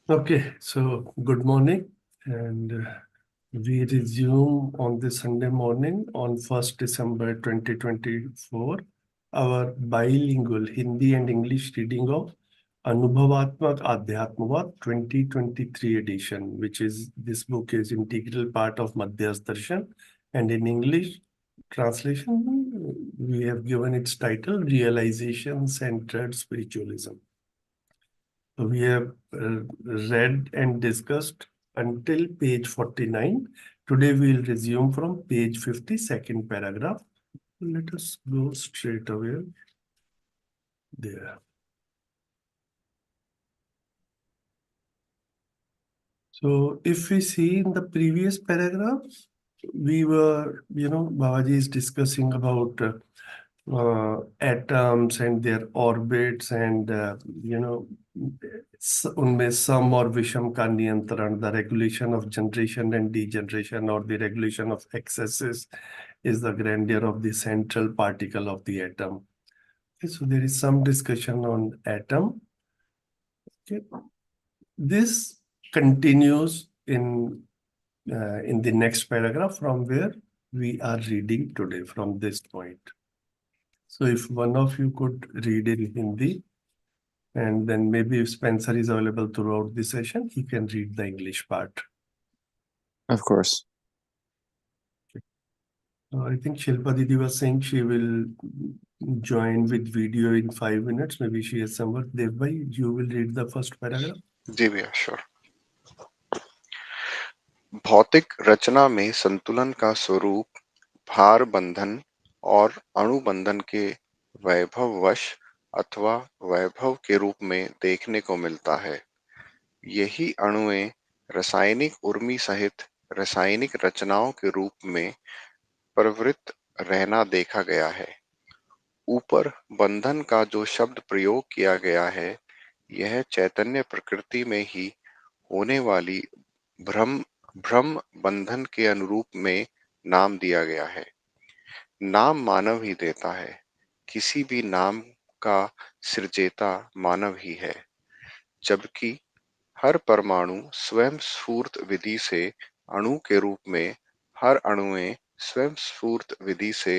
Okay, so good morning, and we resume on this Sunday morning on 1st December 2024 our bilingual Hindi and English reading of Anubhavatmak Adhyatmavad 2023 edition, which is this book is integral part of Madhyas Darshan, and in English translation we have given its title Realization Centered Spiritualism. We have read and discussed until page 49. Today we'll resume from page 50, second paragraph. Let us go straight away there. So if we see in the previous paragraph, we were, Babaji is discussing about atoms and their orbits and उनमें सम और विषम का नियंत्रण, the regulation of generation and degeneration or the regulation of excesses is the grandeur of the central particle of the atom. Okay, so there is some discussion on atom. Okay. This continues in the next paragraph from where we are reading today, from this point. So if one of you could read in Hindi, and then maybe if Spencer is available throughout the session, he can read the English part. Of course. I think Shilpa Didi was saying she will join with video in 5 minutes. Maybe she has some work. Devbhai, you will read the first paragraph. जी भैया, sure. भौतिक रचना में संतुलन का स्वरूप भार बंधन और अणुबंधन के वैभववश अथवा वैभव के रूप में देखने को मिलता है। यही अणुएं रासायनिक उर्मी सहित रासायनिक रचनाओं के रूप में प्रवृत्त रहना देखा गया है। ऊपर बंधन का जो शब्द प्रयोग किया गया है, यह चैतन्य प्रकृति में ही होने वाली भ्रम बंधन के अनुरूप में नाम दिया गया है। नाम मानव ही देता है, किसी भी नाम का सृजेता मानव ही है, जबकि हर परमाणु स्वयं स्फूर्त विधि से अणु के रूप में, हर अणुएं स्वयं स्फूर्त विधि से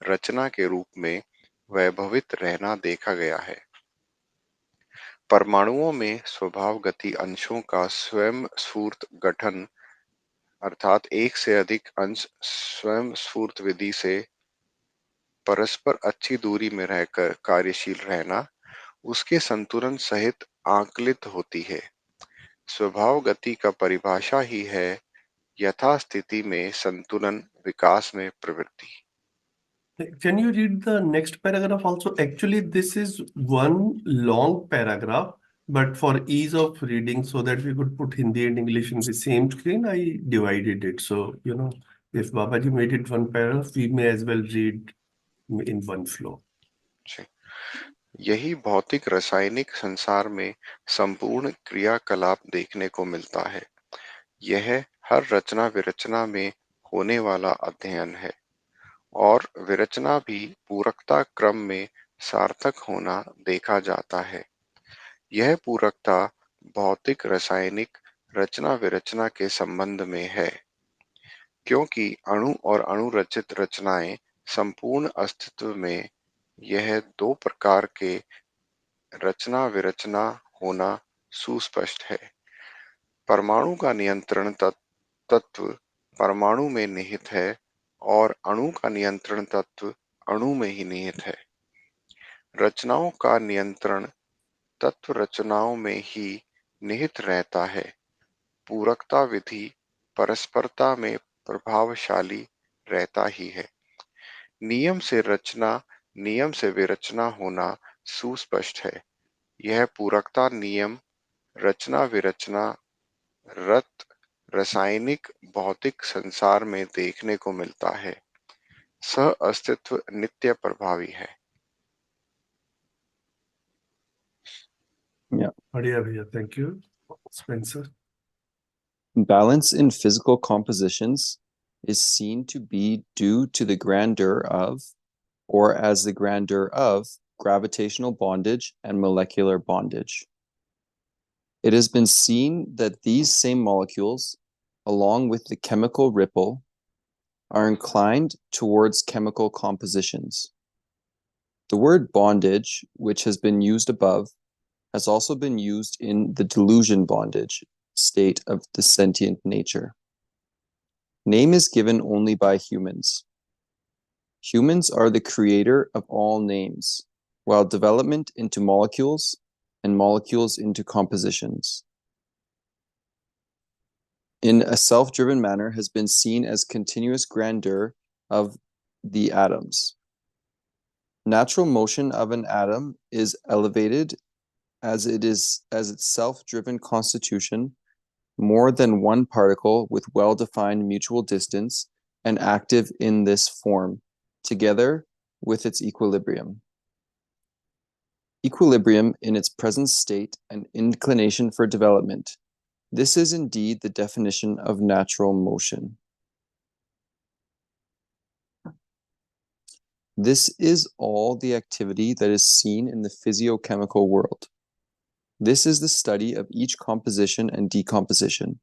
रचना के रूप में वैभवित रहना देखा गया है। परमाणुओं में स्वभावगति अंशों का स्वयं स्फूर्त गठन अर्थात एक से अधिक अंश स्वयं स्फूर्त विधि से परस्पर अच्छी दूरी में रहकर कार्यशील रहना उसके संतुलन सहित आकलित होती है। स्वभाव गति का परिभाषा ही है यथास्थिति में संतुलन विकास में प्रवृत्ति। Can you read the next paragraph also? Actually, this is one long paragraph, but for ease of reading, so that we could put Hindi and English in the same screen, I divided it. So, if Babaji made it one paragraph, we may as well read in one flow. यही भौतिक रासायनिक संसार में संपूर्ण क्रियाकलाप देखने को मिलता है। यह हर रचना विरचना में होने वाला अध्ययन है और विरचना भी पूरकता क्रम में सार्थक होना देखा जाता है। यह पूरकता भौतिक रासायनिक रचना विरचना के संबंध में है, क्योंकि अणु और अणुरचित रचनाएं संपूर्ण अस्तित्व में यह दो प्रकार के रचना विरचना होना सुस्पष्ट है। परमाणु का नियंत्रण तत्व परमाणु में निहित है और अणु का नियंत्रण तत्व अणु में ही निहित है। रचनाओं का नियंत्रण तत्व रचनाओं में ही निहित रहता है। पूरकता विधि परस्परता में प्रभावशाली रहता ही है। नियम से रचना नियम से विरचना होना सुस्पष्ट है। यह पूरकता नियम रचना विरचना रत रासायनिक भौतिक संसार में देखने को मिलता है। सह अस्तित्व नित्य प्रभावी है। Yeah. Thank you. Spencer. Balance in physical compositions is seen to be due to the grandeur of, or as the grandeur of, gravitational bondage and molecular bondage. It has been seen that these same molecules, along with the chemical ripple, are inclined towards chemical compositions. The word bondage, which has been used above, has also been used in the delusion bondage state of the sentient nature. Name is given only by humans. Humans are the creator of all names, while development into molecules and molecules into compositions, in a self-driven manner, has been seen as continuous grandeur of the atoms. Natural motion of an atom is elevated as its self-driven constitution, more than one particle with well-defined mutual distance and active in this form, together with its equilibrium. Equilibrium in its present state and inclination for development. This is indeed the definition of natural motion. This is all the activity that is seen in the physiochemical world. This is the study of each composition and decomposition.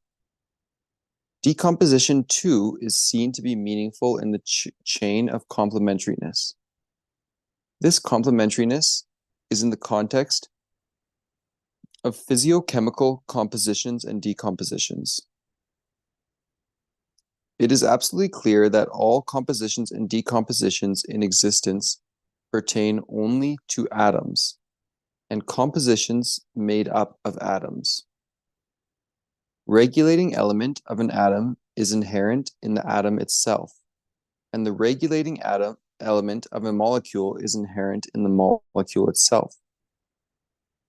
Decomposition, too, is seen to be meaningful in the chain of complementariness. This complementariness is in the context of physiochemical compositions and decompositions. It is absolutely clear that all compositions and decompositions in existence pertain only to atoms and compositions made up of atoms. Regulating element of an atom is inherent in the atom itself, and the regulating element of a molecule is inherent in the molecule itself.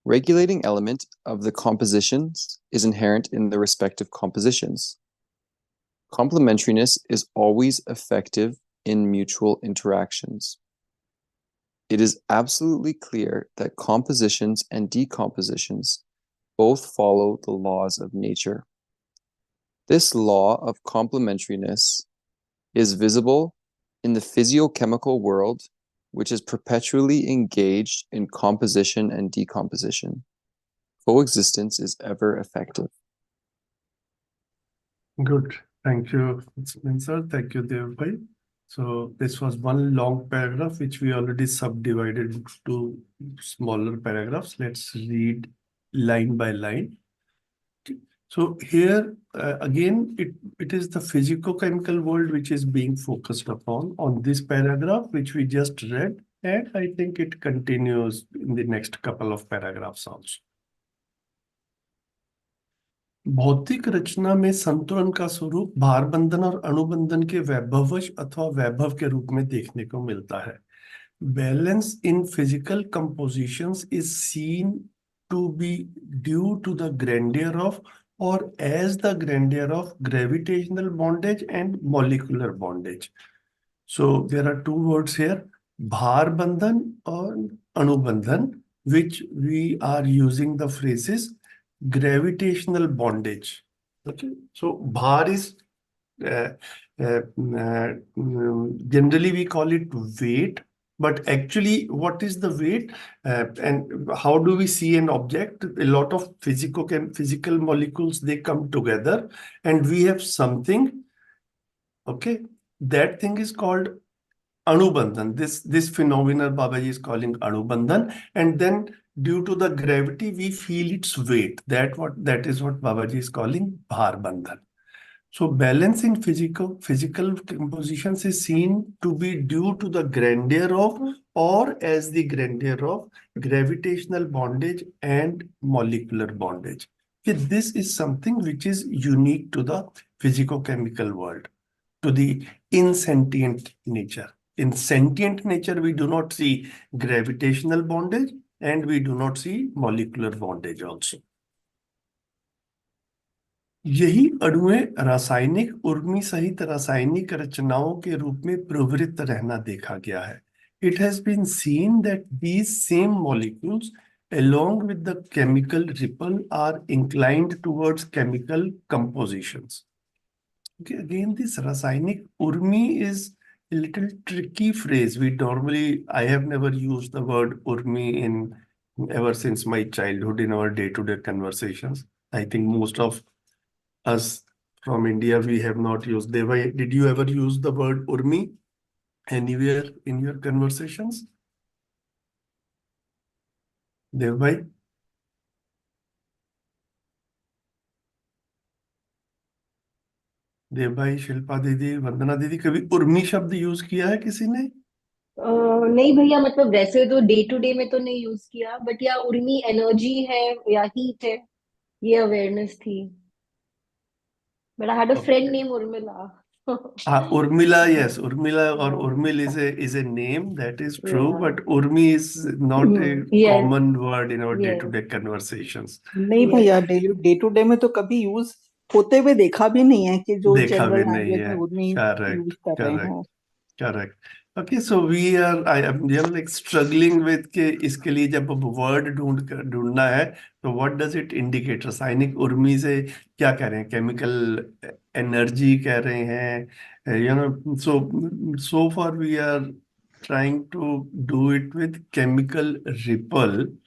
Regulating element of the compositions is inherent in the respective compositions. Complementariness is always effective in mutual interactions. It is absolutely clear that compositions and decompositions both follow the laws of nature. This law of complementariness is visible in the physiochemical world, which is perpetually engaged in composition and decomposition. Coexistence is ever effective. Good. Thank you, Spencer. Thank you, Devbhai. So this was one long paragraph, which we already subdivided into smaller paragraphs. Let's read line by line. So here, again, it is the physicochemical world which is being focused upon on this paragraph, which we just read. And I think it continues in the next couple of paragraphs also. भौतिक रचना में संतुलन का स्वरूप भार बंधन और अणुबंधन के वैभवश अथवा वैभव के रूप में देखने को मिलता है. Balance in physical compositions is seen to be due to the grandeur of or as the grandeur of gravitational bondage and molecular bondage. So there are two words here, bhar bandhan or anubandhan, which we are using the phrases gravitational bondage. Okay, so bhar is generally we call it weight, but actually what is the weight and how do we see an object? A lot of physical molecules, they come together and we have something. Okay, that thing is called Anubandhan. This phenomenon Babaji is calling Anubandhan, and then due to the gravity we feel its weight. That is what Babaji is calling Bharbandhan. So balance in physical compositions is seen to be due to the grandeur of or as the grandeur of gravitational bondage and molecular bondage. Okay, this is something which is unique to the physicochemical world, to the insentient nature. In sentient nature, we do not see gravitational bondage and we do not see molecular bondage also. यही अणुएं रासायनिक उर्मी सहित रासायनिक रचनाओं के रूप में प्रवृत्त रहना देखा गया है. It has been seen that these same molecules, along with the chemical ripple, are inclined towards chemical compositions. Okay, again, this rasainik urmi is a little tricky phrase. I have never used the word urmi in ever since my childhood in our day-to-day conversations. I think most of us from India, we have not used. Deva, did you ever use the word Urmi anywhere in your conversations? Devbhai? Devbhai, Shilpa दीदी, वंदना दीदी, कभी उर्मी शब्द use किया है किसी ने? नहीं भैया, मतलब वैसे तो डे टू डे में तो नहीं यूज किया, बट या उर्मी एनर्जी है या हीट है, ये अवेयरनेस थी। But I had a friend okay. Name Urmila. Urmila, yes, Urmila or हाँ, Urmil is a name, that is true, या but Urmi is not a yes, common word in our yes, day-to-day conversations. नहीं yes. भैया, day to day में तो कभी use होते हुए देखा भी नहीं है कि जो देखा भी जनरल नहीं लैंग्वेज है। में उर्मी यूज करेक्ट, कर रहे करेक्ट, हो। Correct. Okay, so I am like struggling with के इसके लिए जब वर्ड ढूंढना है, तो व्हाट डज इट इंडिकेट? रासायनिक उर्मी से क्या कह रहे हैं? केमिकल एनर्जी कह रहे हैं, so far we are trying to do it with chemical ripple,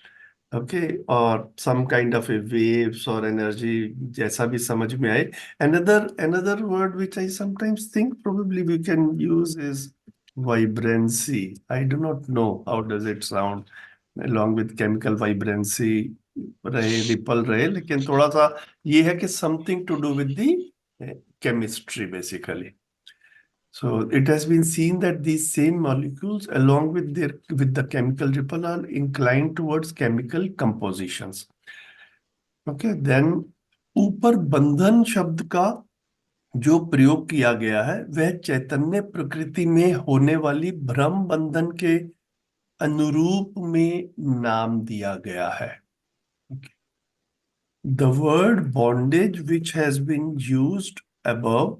okay, और some kind of a waves और एनर्जी, जैसा भी समझ में आए। Another word which I sometimes think probably we can use is vibrancy. I do not know how does it sound along with chemical vibrancy रहे, ripple रहे, लेकिन थोड़ा सा ये है कि something to do with the chemistry basically. So it has been seen that these same molecules, along with the chemical ripple, are inclined towards chemical compositions. Okay, then ऊपर बंधन शब्द का जो प्रयोग किया गया है वह चैतन्य प्रकृति में होने वाली भ्रम बंधन के अनुरूप में नाम दिया गया है। The word bondage, which has been used above,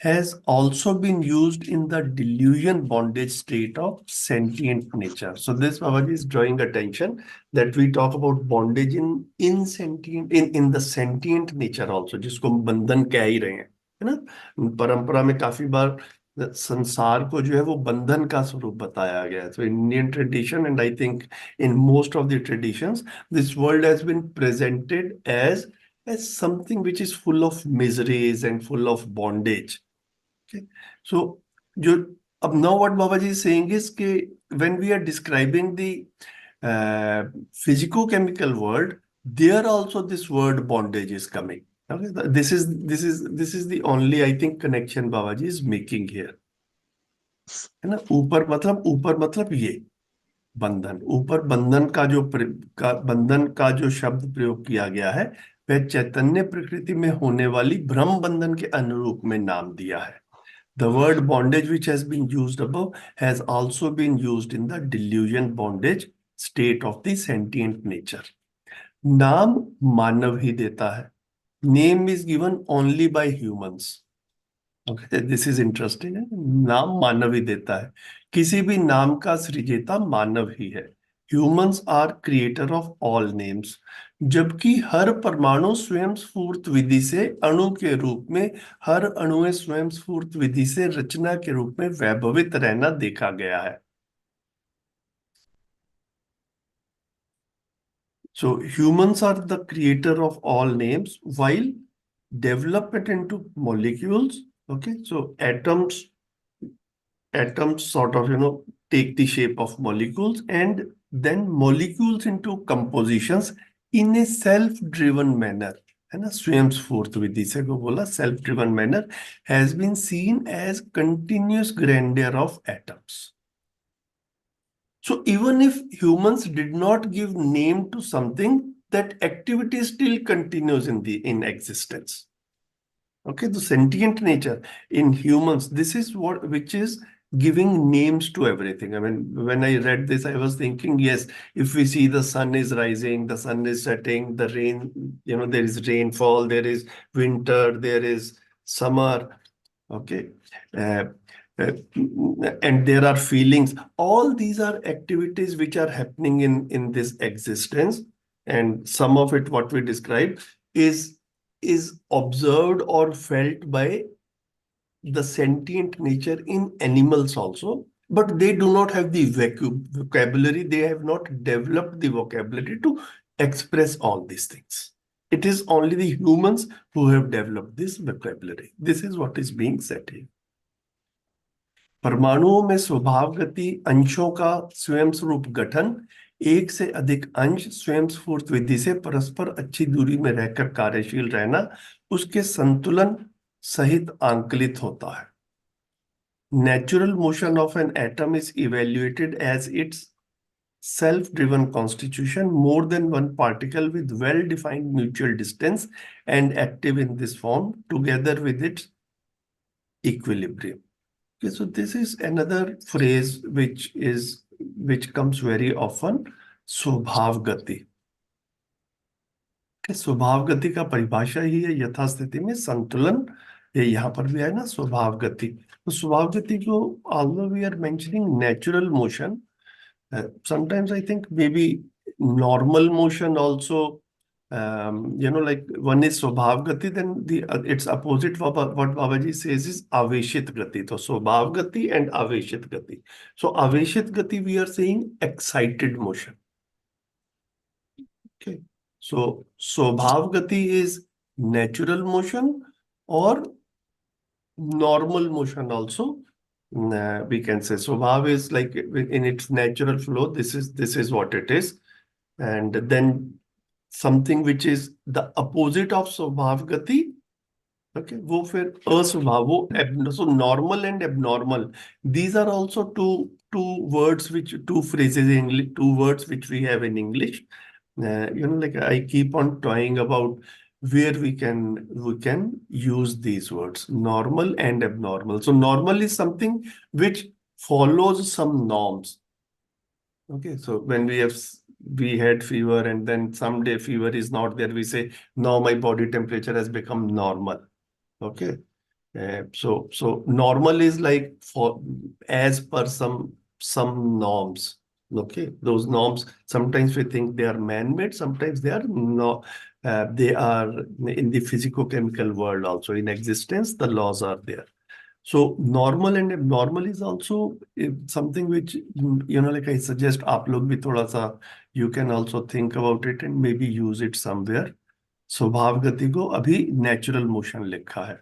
has also been used in the delusion bondage state of sentient nature. So this Babaji is drawing attention that we talk about bondage in sentient in the sentient nature also, जिसको हम बंधन कह ही रहे हैं, है ना? परंपरा में काफी बार संसार को जो है वो बंधन का स्वरूप बताया गया है। So Indian tradition, and I think in most of the traditions, this world has been presented as something which is full of miseries and full of bondage. Okay. So, now what Babaji is saying is that when we are describing the physico-chemical world, there also this word bondage is coming. Okay. This is the only, I think, connection Babaji is making here. है ना? ऊपर मतलब ये बंधन, ऊपर बंधन का जो शब्द प्रयोग किया गया है वह चैतन्य प्रकृति में होने वाली भ्रम बंधन के अनुरूप में नाम दिया है। The word bondage which has been used above has also been used in the delusion bondage state of the sentient nature. नाम मानव ही देता है. Name is given only by humans. Okay, this is interesting. नाम मानव ही देता है. किसी भी नाम का सृजेता मानव ही है. Humans are creator of all names. जबकि हर परमाणु स्वयं स्फूर्त विधि से अणु के रूप में, हर अणु स्वयं स्फूर्त विधि से रचना के रूप में वैभवित रहना देखा गया है. So humans are the creator of all names, while development into molecules. Okay, so atoms sort of take the shape of molecules, and then molecules into compositions in a self-driven manner. है ना? स्वयं स्फूर्त विधि से को बोला, self driven manner has been seen as continuous grandeur of atoms. So even if humans did not give name to something, that activity still continues in existence. Okay, the sentient nature in humans, this is which is giving names to everything. I mean, when I read this, I was thinking, yes, if we see the sun is rising, the sun is setting, the rain, there is rainfall, there is winter, there is summer, okay, uh, and there are feelings. All these are activities which are happening in this existence, and some of it, what we describe, is observed or felt by the sentient nature in animals also, but they do not have the vocabulary. They have not developed the vocabulary to express all these things. It is only the humans who have developed this vocabulary. This is what is being said here. परमाणुओं में स्वभावगति अंशों का स्वयं स्वरूप गठन, एक से अधिक अंश स्वयं स्फूर्त विधि से परस्पर अच्छी दूरी में रहकर कार्यशील रहना उसके संतुलन सहित आंकलित होता है. Natural motion of an atom is evaluated as its self-driven constitution, more than one particle with well-defined mutual distance and active in this form, together with its equilibrium. Okay, so this is another phrase which comes very often, स्वभाव गति. स्वभाव गति का परिभाषा ही है यथास्थिति में संतुलन. ये यहाँ पर भी है ना, स्वभाव गति. तो स्वभाव गति को although we are mentioning natural motion, sometimes I think maybe normal motion also, like one is स्वभाव गति, then its opposite what Babaji says is aveshit gati. So स्वभाव गति and aveshit gati. So aveshit gati we are saying excited motion. Okay. So स्वभाव गति is natural motion or normal motion also. We can say स्वभाव is like in its natural flow. This is what it is, and then something which is the opposite of स्वभाव गति. Okay, वो फिर अस्वभाव, वो so normal and abnormal. These are also two phrases in English, two words which we have in English. Like I keep on talking about where we can use these words, normal and abnormal. So normal is something which follows some norms. Okay, so when we had fever and then someday fever is not there, we say now my body temperature has become normal. Okay, so normal is like for as per some norms. Okay, those norms sometimes we think they are man-made, sometimes they are no, they are in the physico-chemical world also in existence. The laws are there. So normal and abnormal is also something which like I suggest आप लोग भी थोड़ा सा you can also think about it and maybe use it somewhere. स्वभाव गति को अभी natural motion लिखा है.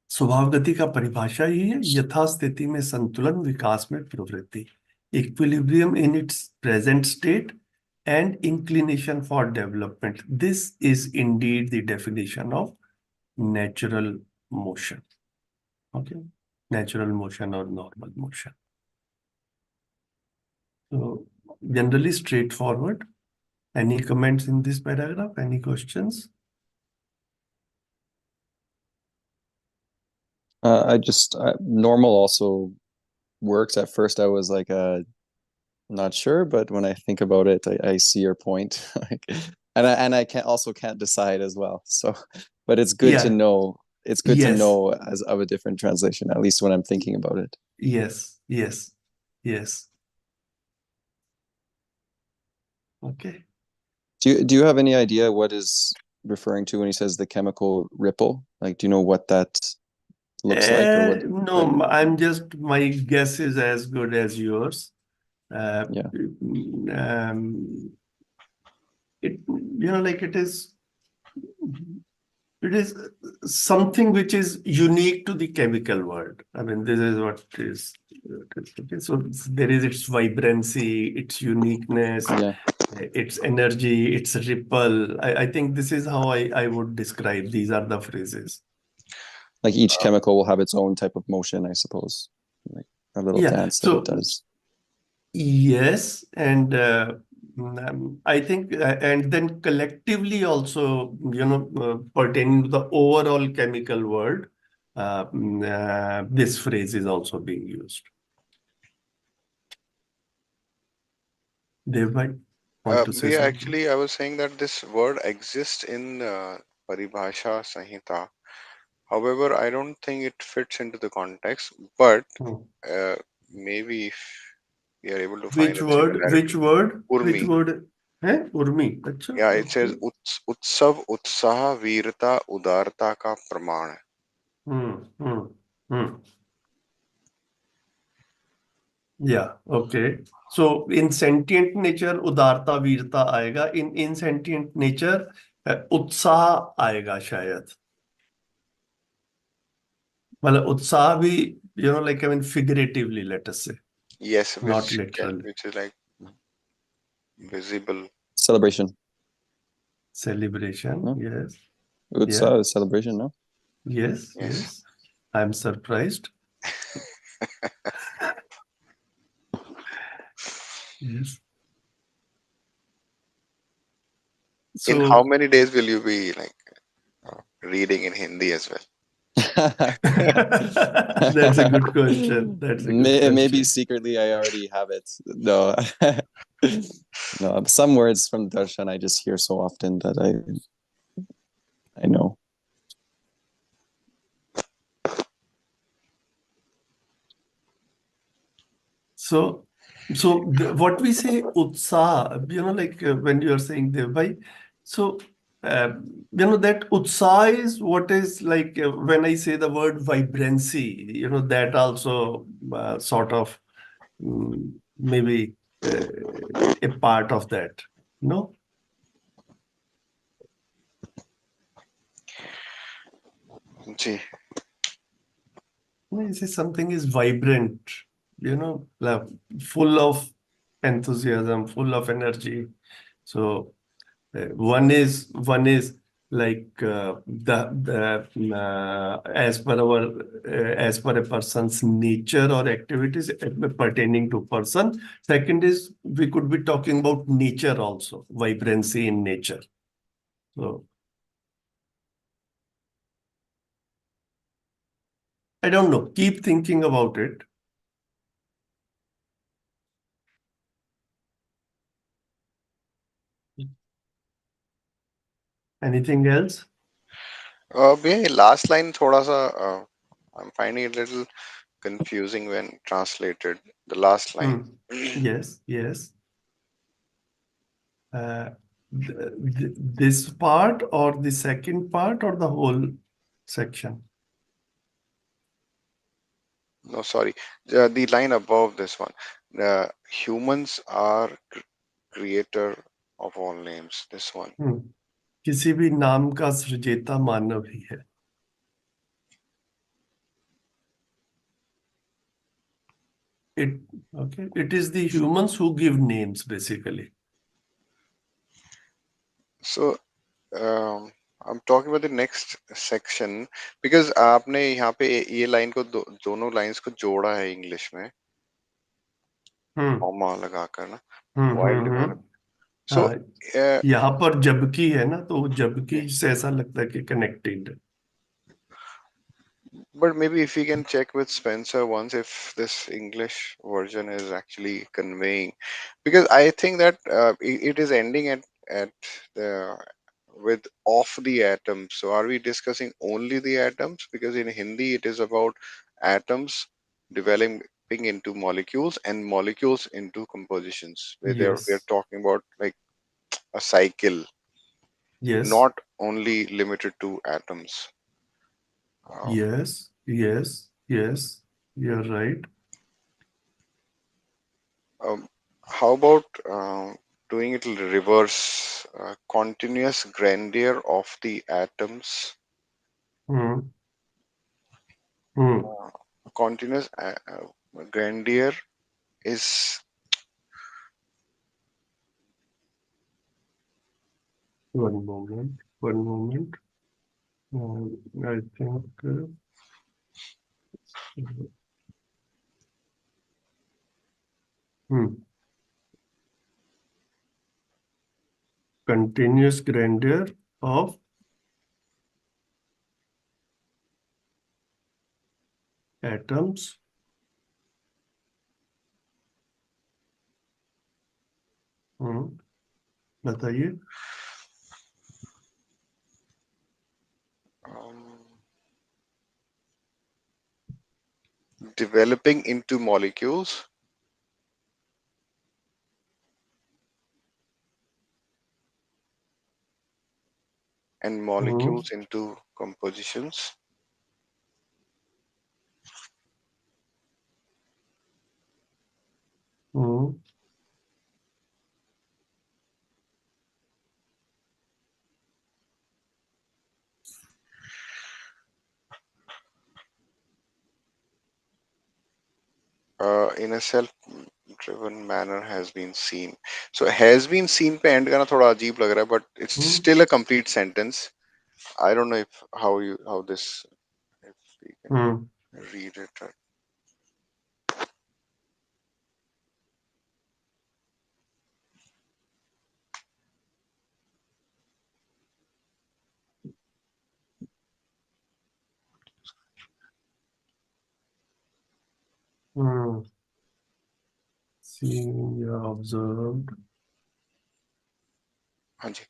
स्वभाव गति का परिभाषा ही है यथास्थिति में संतुलन, विकास में प्रवृत्ति, equilibrium in its present state and inclination for development. This is indeed the definition of natural motion. Okay, natural motion और normal motion. So generally straightforward. Any comments in this paragraph? Any questions? Normal also works. At first I was like not sure, but when I think about it, I see your point. and I can't decide as well. So, but it's good to know. It's good to know as of a different translation, at least when I'm thinking about it. Yes. Okay. Do you have any idea what is referring to when he says the chemical ripple? Like, do you know what that looks like? Or what, no, my guess is as good as yours. It is something which is unique to the chemical world. I mean, this is what it is. Okay, so there is its vibrancy, its uniqueness, its energy, its ripple. I think this is how I would describe. These are the phrases. Like each chemical will have its own type of motion, I suppose. Like a little dance that it does. Yes, and I think, and then collectively also, pertaining to the overall chemical world, this phrase is also being used. Devbhai, want to say something? Actually, I was saying that this word exists in Paribhasha Samhita. However, I don't think it fits into the context, but maybe if we are able to find Which word? Urmi. Urmi. Achha, Yeah, it says Utsav Utsaha Veerta Udarta ka Praman. Yeah, okay. So in sentient nature उदारता वीरता आएगा, in insentient nature उत्साह आएगा शायद, मतलब उत्साह भी, like I mean figuratively, let us say, Yes, not literally. which is like visible. Celebration. Celebration, No? yes, Utsaha is celebration, no? yes, Yes. yes. I'm surprised. Yes. In how So many days will you be like reading in Hindi as well? that's a good question. That's a good Maybe question. secretly I already have it. No. No, some words from darshan I just hear so often that I know. So, what we say utsaha, like when you are saying devbhai, so that utsaha is what is like when I say the word vibrancy, that also sort of maybe a part of that, no? Ji. When you say something is vibrant, like full of enthusiasm, full of energy. So one is like as per a person's nature or activities pertaining to person. Second is we could be talking about nature also, vibrancy in nature. So I don't know. Keep thinking about it. Anything else? भैया last line थोड़ा सा I'm finding it a little confusing when translated. The last line. Yes, yes. This part or the second part or the whole section? No, sorry. The line above this one. Humans are creator of all names. This one. किसी भी नाम का सृजेता मानव ही है. It is the humans who give names basically. So I'm talking about the next section because आपने यहाँ पे ये लाइन को दोनों लाइंस को जोड़ा है इंग्लिश में कॉमा लगाकर ना while developing. So यहाँ पर जबकि है ना, तो जबकि से ऐसा लगता है कि connected. But maybe if we can check with Spencer once if this English version is actually conveying, because I think that it is ending at the with of the atoms. So are we discussing only the atoms? Because in Hindi it is about atoms developing into molecules and molecules into compositions. Where we are Yes. talking about like a cycle, Yes. not only limited to atoms. Yes. Yes. Yes. You're right. How about doing it reverse? Continuous grandeur of the atoms. Hmm. Hmm. Continuous grandeur is One moment. One moment. I think. Continuous grandeur of atoms. बताइए. developing into molecules and molecules into compositions. Hmm in a self-driven manner has been seen. So has been seen पे end करना थोड़ा अजीब लग रहा है, but it's hmm still a complete sentence. I don't know if how this if we can hmm read it. Hmm seen या observed हाँ जी.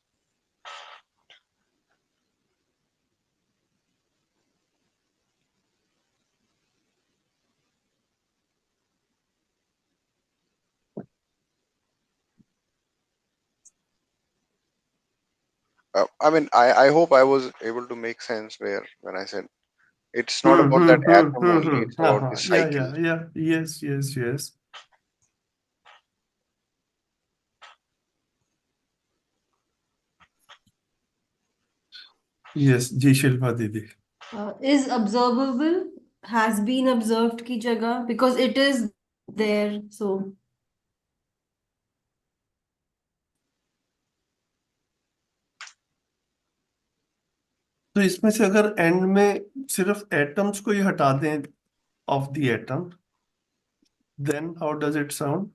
I mean, I hope I was able to make sense where when I said it's not about that atom only, it's about the cycle. yeah yes yes जी शिल्पा दीदी Is observable, has been observed की जगह, because it is there. So तो इसमें से अगर and में सिर्फ एटम्स को ही हटा दें of the atom then how does it sound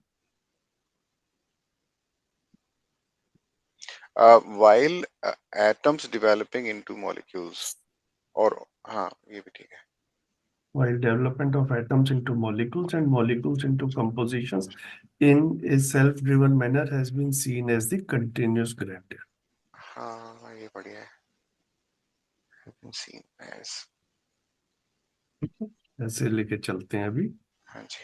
While atoms developing into molecules, और हाँ ये भी ठीक है. while development of atoms into molecules and molecules into compositions in a self-driven manner has been seen as the continuous gradient. हाँ ये बढ़िया है. Seen as. ऐसे लेके चलते हैं अभी हाँ जी.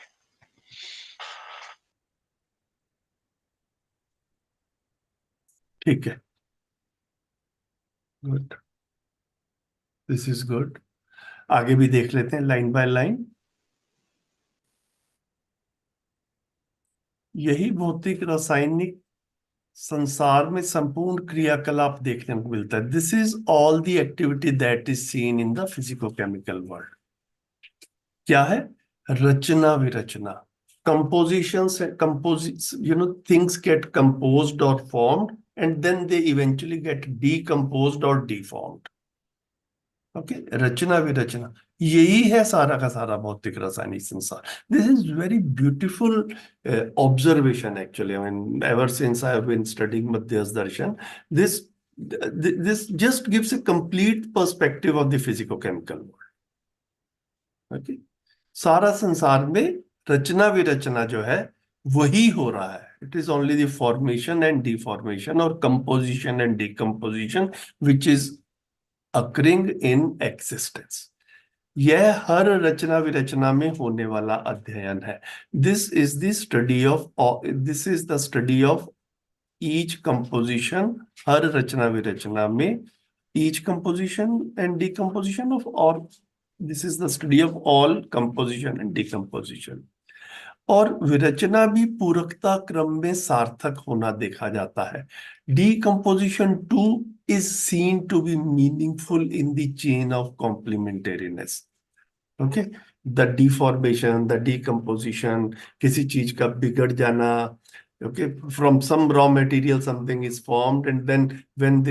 ठीक है गुड दिस इज गुड आगे भी देख लेते हैं लाइन बाय लाइन यही भौतिक रासायनिक संसार में संपूर्ण क्रियाकलाप देखने को मिलता है this is all the activity that is seen in the physico chemical world क्या है रचना विरचना compositions things get composed or formed and then they eventually get decomposed or deformed okay रचना विरचना यही है सारा का सारा भौतिक रासायनिक संसार this is very beautiful observation actually I mean ever since I have been studying Madhyasth Darshan this this just gives a complete perspective of the physico-chemical world okay सारा संसार में रचना विरचना जो है वही हो रहा है it is only the formation and deformation और composition and decomposition which is occurring in existence यह हर रचना विरचना में होने वाला अध्ययन है this is the study of each composition हर रचना विरचना में each composition and decomposition of और this is the study of all composition and decomposition और विरचना भी पूरकता क्रम में सार्थक होना देखा जाता है decomposition too is seen to be meaningful in the chain of complementariness okay the deformation the decomposition किसी चीज का बिगड़ जाना okay from some raw material something is formed and then when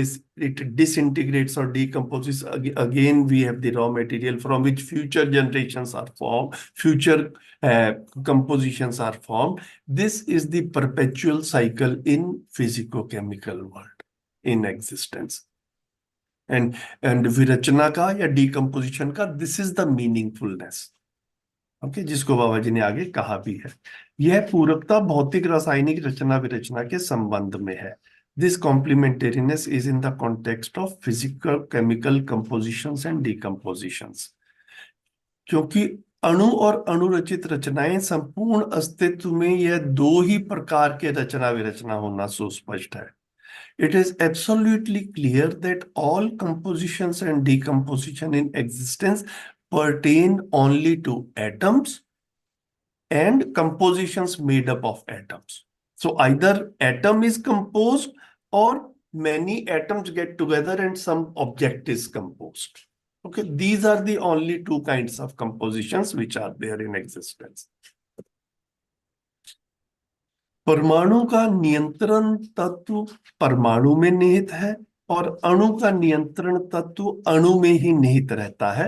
it disintegrates or decomposes again we have the raw material from which future generations are formed future compositions are formed this is the perpetual cycle in physico-chemical world in existence and विरचना का या decomposition का this is the meaningfulness okay जिसको बाबा जी ने आगे कहा भी है यह पूरकता भौतिक रासायनिक रचना विरचना के संबंध में है this complementariness is in the context of physical chemical compositions and decompositions क्योंकि अणु और अणुरचित रचनाएं संपूर्ण अस्तित्व में यह दो ही प्रकार के रचना विरचना होना सुस्पष्ट है It is absolutely clear that all compositions and decomposition in existence pertain only to atoms and compositions made up of atoms. So either atom is composed or many atoms get together and some object is composed. Okay, these are the only two kinds of compositions which are there in existence. परमाणु का नियंत्रण तत्व परमाणु में निहित है और अणु का नियंत्रण तत्व अणु में ही निहित रहता है।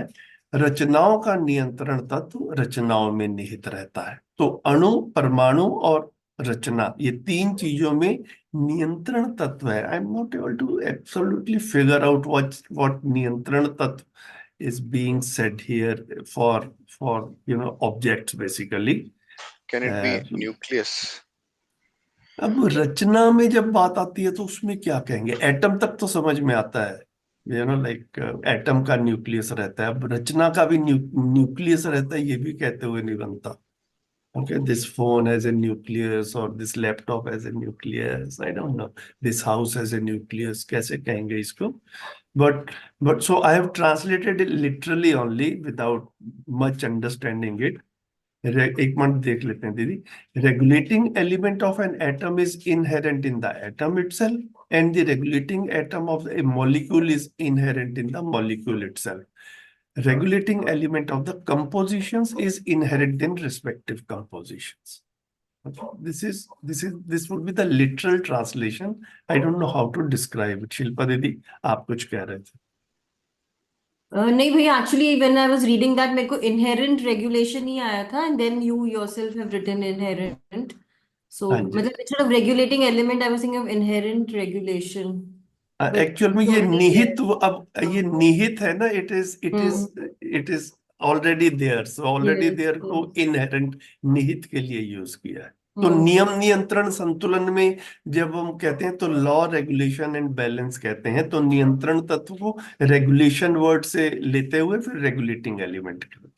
रचनाओं का नियंत्रण तत्व रचनाओं में निहित रहता है। तो अणु, परमाणु और रचना, ये तीन चीजों में नियंत्रण तत्व है। I am not able to absolutely figure out what नियंत्रण तत्व is being said here for objects basically. Can it be nucleus? अब रचना में जब बात आती है तो उसमें क्या कहेंगे? एटम तक तो समझ में आता है, लाइक एटम का न्यूक्लियस रहता है। अब रचना का भी न्यूक्लियस रहता है, ये भी कहते हुए नहीं बनता। Okay, this phone has a nucleus और this laptop has a nucleus, I don't know, this house has a nucleus, कैसे कहेंगे इसको? But so I have translated it literally only without much understanding it. एक minute देख लेते हैं दीदी। Regulating element of an atom is inherent in the atom itself and the regulating atom of a molecule is inherent in the molecule itself. Regulating element of the compositions is inherent in respective compositions. This would be the literal translation. I don't know how to describe it. Shilpa दीदी, आप कुछ कह रहे थे? नहीं भैया, actually when I was reading that मेरे को इनहेरेंट रेगुलेशन ही आया था, and then you yourself have written inherent, so हाँ जी। मतलब instead of regulating element I was thinking of inherent regulation. Actual में ये निहित, अब ये निहित है ना, it is already there, so already there को इनहेरेंट निहित के लिए यूज किया है। तो नियम, नियंत्रण, संतुलन में जब हम कहते हैं तो लॉ, रेगुलेशन एंड बैलेंस कहते हैं। तो नियंत्रण तत्व को रेगुलेशन वर्ड से लेते हुए फिर रेगुलेटिंग एलिमेंट कहते हैं।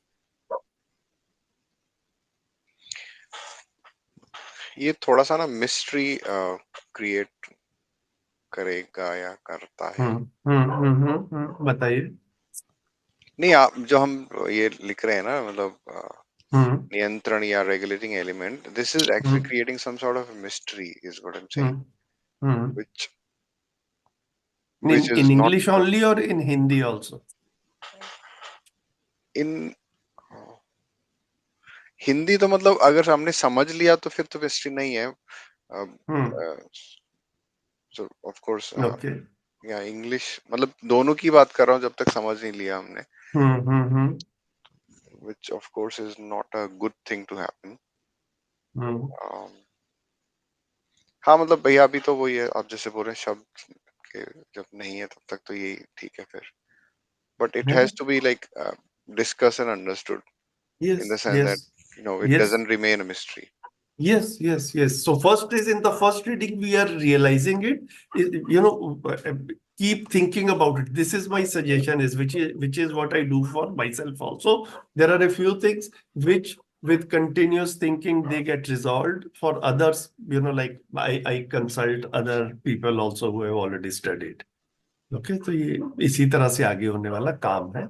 ये थोड़ा सा ना मिस्ट्री क्रिएट करेगा या करता है। बताइए। नहीं, आप जो हम ये लिख रहे हैं ना, मतलब नियंत्रण या regulating element, this is actually creating some sort of mystery is what I am saying, which is in not English only or in Hindi also? in Hindi तो मतलब अगर हमने समझ लिया तो फिर तो मिस्ट्री नहीं है। so of course Okay. या इंग्लिश, मतलब दोनों की बात कर रहा हूँ, जब तक समझ नहीं लिया हमने, which of course is not a good thing to happen. हाँ, मतलब भैया अभी तो वही है, आप जैसे बोल रहे हैं शब्द के जब नहीं है तब तक तो यही ठीक है फिर, but it has to be like discussed and understood in the sense that it doesn't remain a mystery. Yes. So first is, in the first reading we are realizing it. Keep thinking about it. This is my suggestion, which is what I do for myself also. There are a few things which with continuous thinking they get resolved. For others, like I consult other people also who have already studied. Okay, तो ये इसी तरह से आगे होने वाला काम है।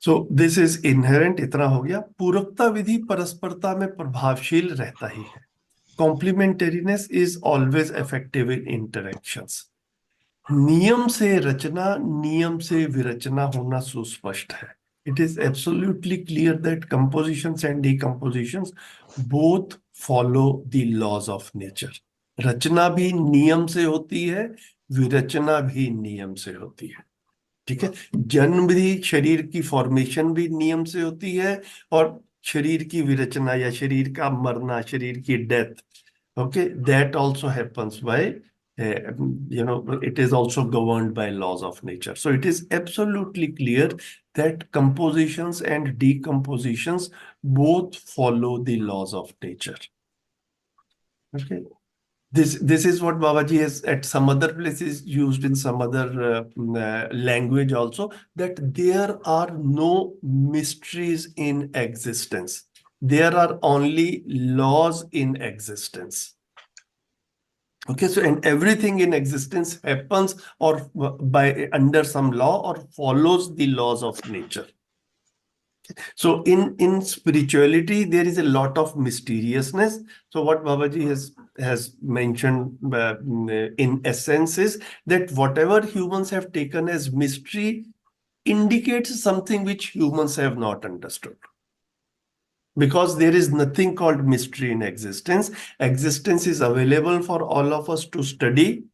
सो दिस इज इनहेरेंट, इतना हो गया। पूरकता विधि परस्परता में प्रभावशील रहता ही है। Complementariness is always effective in interactions. नियम से रचना, नियम से विरचना होना सुस्पष्ट है। It is absolutely clear that compositions and decompositions both follow the laws of nature. रचना भी नियम से होती है, विरचना भी नियम से होती है। ठीक है, जन्म भी, शरीर की फॉर्मेशन भी नियम से होती है, और शरीर की विरचना या शरीर का मरना, शरीर की death, okay, that also happens by it is also governed by laws of nature. So it is absolutely clear that compositions and decompositions both follow the laws of nature. Okay, this is what Babaji has at some other places used in some other language also, that there are no mysteries in existence. There are only laws in existence. Okay, so and everything in existence happens or by under some law or follows the laws of nature. So in spirituality, there is a lot of mysteriousness. So what Babaji has mentioned in essence is that whatever humans have taken as mystery indicates something which humans have not understood. Because there is nothing called mystery in existence. Existence is available for all of us to study.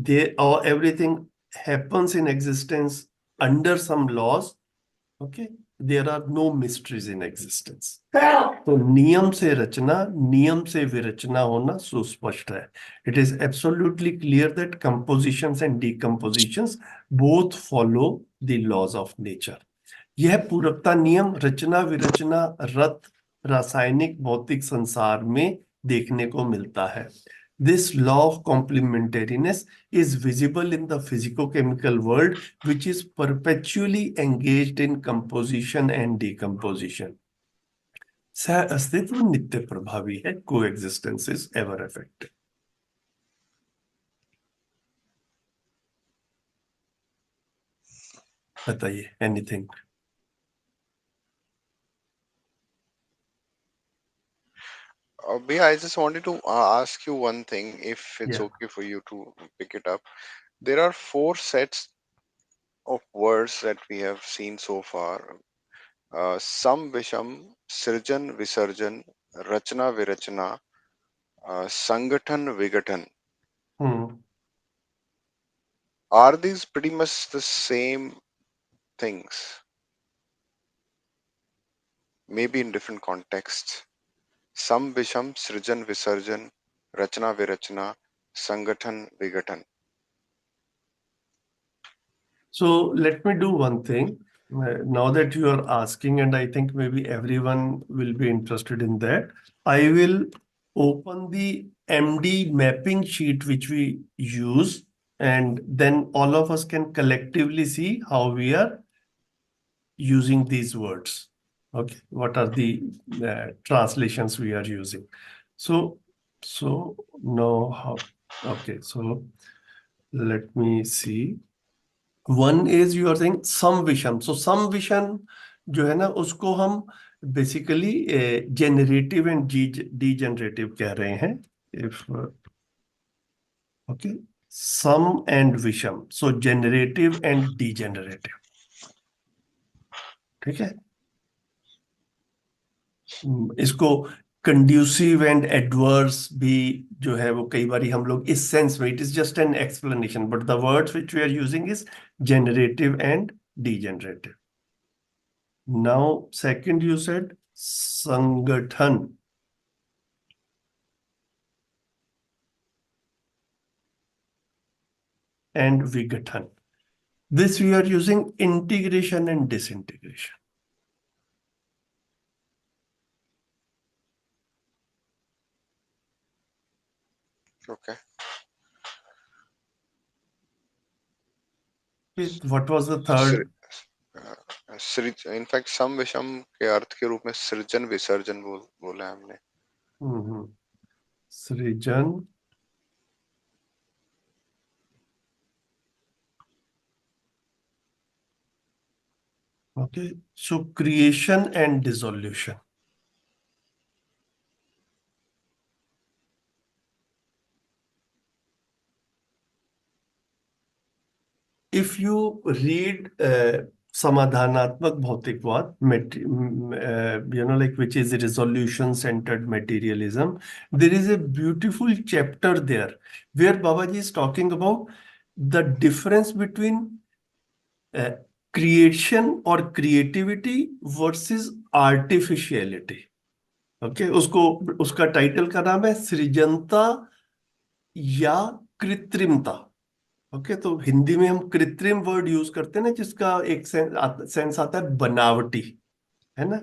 Everything happens in existence under some laws. Okay, there are no mysteries in existence. तो नियम से रचना, नियम से विरचना होना सुस्पष्ट है. It is absolutely clear that compositions and decompositions both follow the laws of nature. यह पूरकता नियम रचना विरचना रत रासायनिक भौतिक संसार में देखने को मिलता है. This law of complementariness is visible in the physico-chemical world, which is perpetually engaged in composition and decomposition. सह अस्तित्व नित्य प्रभावी है. Coexistence is ever effective. बताइए, anything? Bhaiya, I just wanted to ask you one thing, if it's Yeah. okay for you to pick it up. There are 4 sets of words that we have seen so far. Sam Visham, Sirjan Visarjan, Rachna Virachna, Sangathan Vigatan. Are these pretty much the same things? Maybe in different contexts. Sam Visham, Srijan Visarjan, Rachna Virachna, Sangathan Vigatan. So let me do one thing. Now that you are asking, and I think maybe everyone will be interested in that, I will open the MD mapping sheet which we use, and then all of us can collectively see how we are using these words. Okay, what are the translations we are using? So now how? Okay, so let me see. One is you are saying samvisham. So samvisham जो है ना उसको हम basically generative and degenerative कह रहे हैं. If okay, sam and visham. So generative and degenerative. ठीक है. इसको कंड्यूसिव एंड एडवर्स भी जो है वो कई बार हम लोग इस सेंस में, it is just an explanation, but the words which we are using is generative and degenerative. Now second you said संगठन एंड विघटन. This we are using integration and disintegration. Okay. What was the third? In fact, Sam Visham के अर्थ के रूप में सृजन विसर्जन बोला है हमने. सृजन Okay, so creation and dissolution. If you read Samadhanatmak Bhautikvad, like which is resolution-centered materialism, there is a beautiful chapter there where Babaji is talking about the difference between creation or creativity versus artificiality. Okay, उसका title का नाम है सृजनता या कृत्रिमता. Okay, तो हिंदी में हम कृत्रिम word use करते हैं ना, जिसका एक सेंस आता है बनावटी, है ना.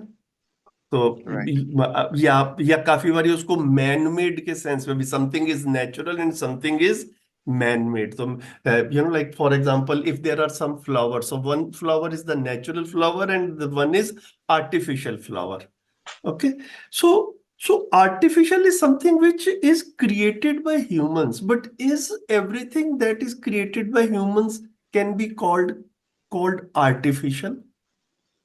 तो या काफी बारी उसको मैन मेड के सेंस में भी, something is natural and something is man made. तो like for example, if there are some flowers, so one flower is the natural flower and the one is artificial flower. Okay, so artificial is something which is created by humans, but is everything that is created by humans can be called artificial?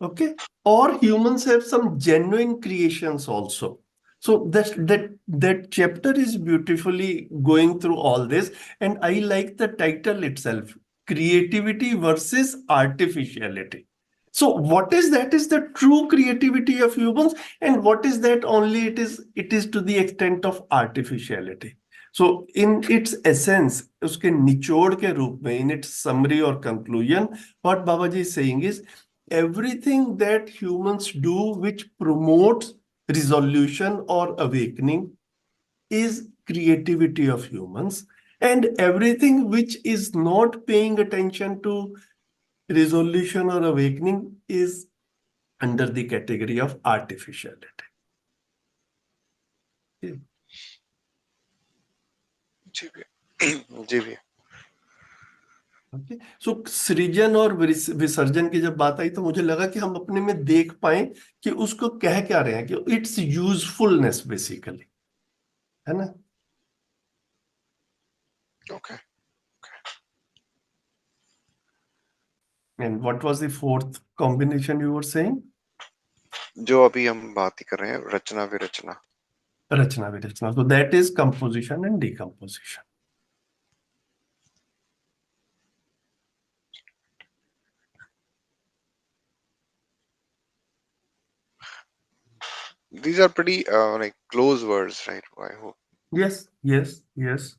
Okay, or humans have some genuine creations also. So that chapter is beautifully going through all this, and I like the title itself, creativity versus artificiality. So what is that is the true creativity of humans, and what is that only it is to the extent of artificiality. So in its essence, उसके निचोड़ के रूप में, in its summary or conclusion, what Babaji is saying is everything that humans do which promotes resolution or awakening is creativity of humans, and everything which is not paying attention to resolution or awakening is under the category of artificiality. Okay. जी भैया जी भैया okay, सो सृजन और विसर्जन की जब बात आई तो मुझे लगा कि हम अपने में देख पाए कि उसको कह क्या रहे हैं, कि इट्स यूजफुलनेस बेसिकली, है ना. Okay And what was the fourth combination you were saying? जो अभी हम बात ही कर रहे हैं रचना विरचना. Rachna virachna. So that is composition and decomposition. These are pretty like close words, right? I hope. Yes, yes, yes.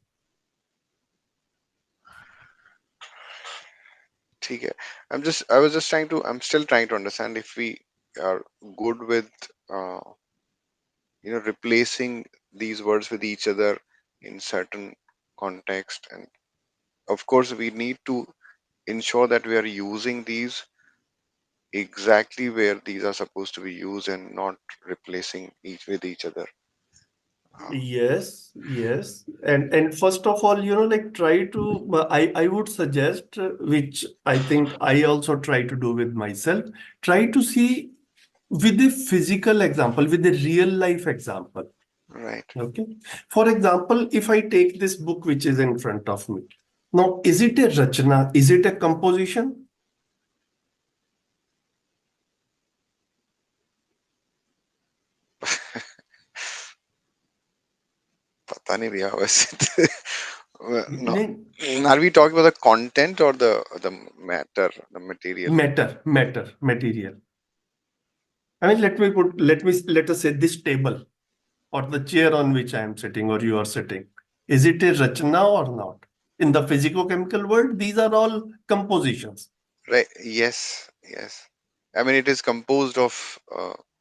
ठीक है. I'm still trying to understand if we are good with replacing these words with each other in certain context, and of course we need to ensure that we are using these exactly where these are supposed to be used and not replacing each with each other. Yes, yes. And first of all, like try to, I would suggest, which I think I also try to do with myself, try to see with a physical example, with a real life example. Right. Okay. For example, if I take this book which is in front of me, now is it a rachana? Is it a composition? पता नहीं भैया वैसे. No. नहीं, Are we talking about the content or the matter, the material? material. I mean, let us say this table or the chair on which I am sitting or you are sitting. Is it a rachana or not? In the physico-chemical world, these are all compositions. Right. Yes. Yes. I mean, it is composed of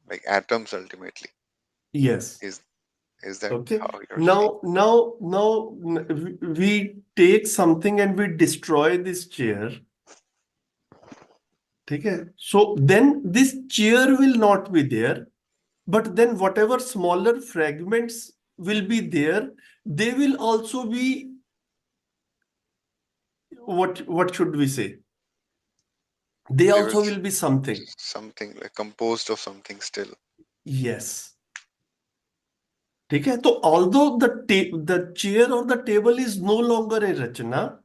like atoms ultimately. Yes. Is that Okay. how you're saying? Now we take something and we destroy this chair. Okay. So then this chair will not be there, but then whatever smaller fragments will be there, they will also be, what should we say? They also will be something. Something like composed of something still. Yes. ठीक है, तो although the chair or the table is no longer a rachana,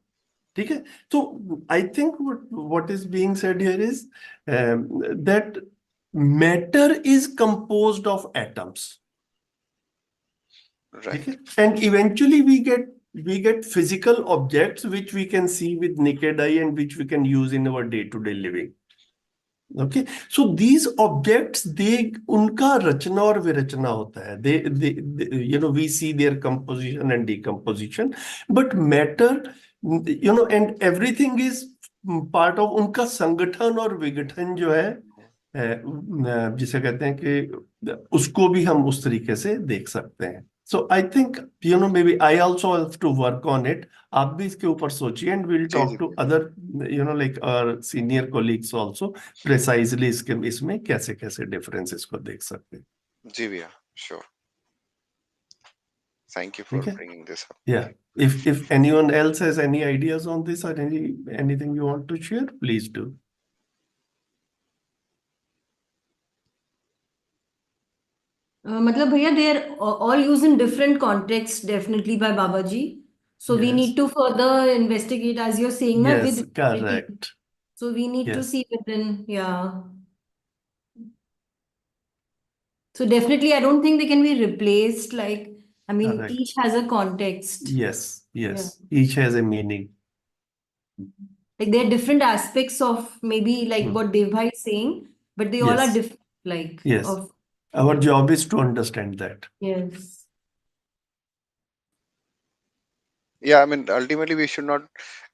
ठीक है, so I think what is being said here is that matter is composed of atoms. Right. Okay? And eventually we get physical objects which we can see with naked eye and which we can use in our day-to-day living. Okay, so these objects, उनका रचना और विरचना होता है. They we see their composition and decomposition, but matter, and everything is part of उनका संगठन और विघटन जो है, जिसे कहते हैं कि उसको भी हम उस तरीके से देख सकते हैं. So I think maybe I also have to work on it. आप भी इसके ऊपर सोचिए, and we'll talk to other like our senior colleagues also precisely इसमें कैसे कैसे differences को देख सकते हैं. जी भैया, sure. Thank you for bringing this up. Yeah. If anyone else has any ideas on this or anything you want to share, please do. मतलब भैया they are all used in different contexts definitely by Babaji. So we Yes. need to further investigate, as you're saying, na, Yes, with correct. So we need to Yes. see within, yeah. So definitely, I don't think they can be replaced. Like, I mean, Correct. each has a context. Yes, Yeah. yes. Each has a meaning. Like there are different aspects of maybe like Hmm. what Devbhai is saying, but they all are Yes, different. Like yes. of Our job is to understand that. yes. Yeah, I mean, ultimately, we should not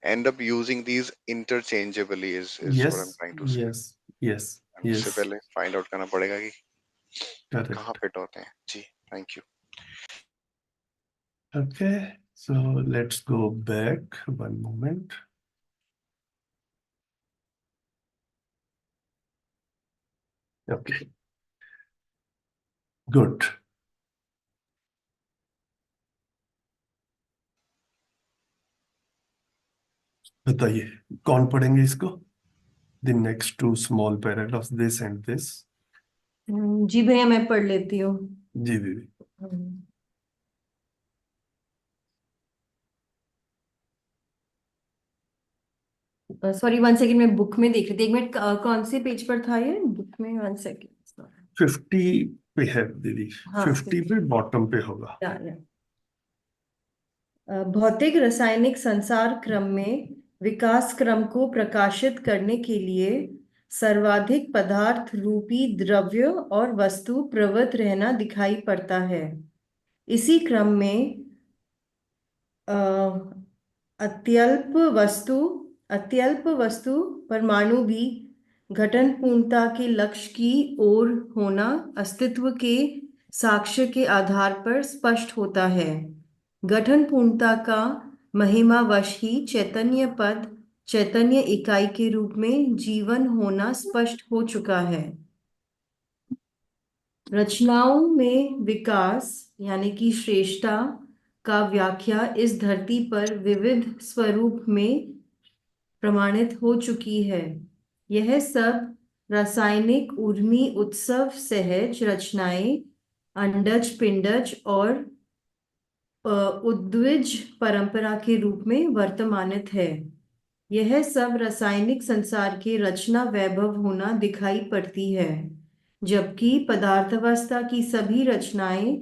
end up using these interchangeably, is what I'm Yes, trying to say. yes, yes, उससे yes. पहले find out करना पड़ेगा कि कहाँ Correct. Fit होते हैं जी। Thank you. Okay, so let's go back one moment. Okay, good. बताइए कौन पढ़ेंगे इसको? The next two small paragraphs, this and this. जी भैया मैं पढ़ लेती हूँ। जी दीदी। सॉरी 1 सेकेंड, मैं बुक में देख रही थी। 1 मिनट, कौन से पेज पर था ये बुक में? 1 सेकेंड। 50 पे है दीदी। हाँ 50 पे बॉटम पे होगा। या। भौतिक रासायनिक संसार क्रम में विकास क्रम को प्रकाशित करने के लिए सर्वाधिक पदार्थ रूपी द्रव्य और वस्तु प्रवृत्त रहना दिखाई पड़ता है। इसी क्रम में अत्यल्प वस्तु अत्यल्प वस्तु परमाणु भी घटन पूर्णता के लक्ष्य की ओर होना अस्तित्व के साक्ष्य के आधार पर स्पष्ट होता है। गठन पूर्णता का महिमावश ही चैतन्य पद चैतन्य इकाई के रूप में जीवन होना स्पष्ट हो चुका है। रचनाओं में विकास यानी कि श्रेष्ठता का व्याख्या इस धरती पर विविध स्वरूप में प्रमाणित हो चुकी है। यह सब रासायनिक ऊर्मी उत्सव सहज रचनाएं अंडज पिंडज और उद्विज परंपरा के रूप में वर्तमानित है। यह सब रासायनिक संसार के रचना वैभव होना दिखाई पड़ती है, जबकि पदार्थावस्था की सभी रचनाएं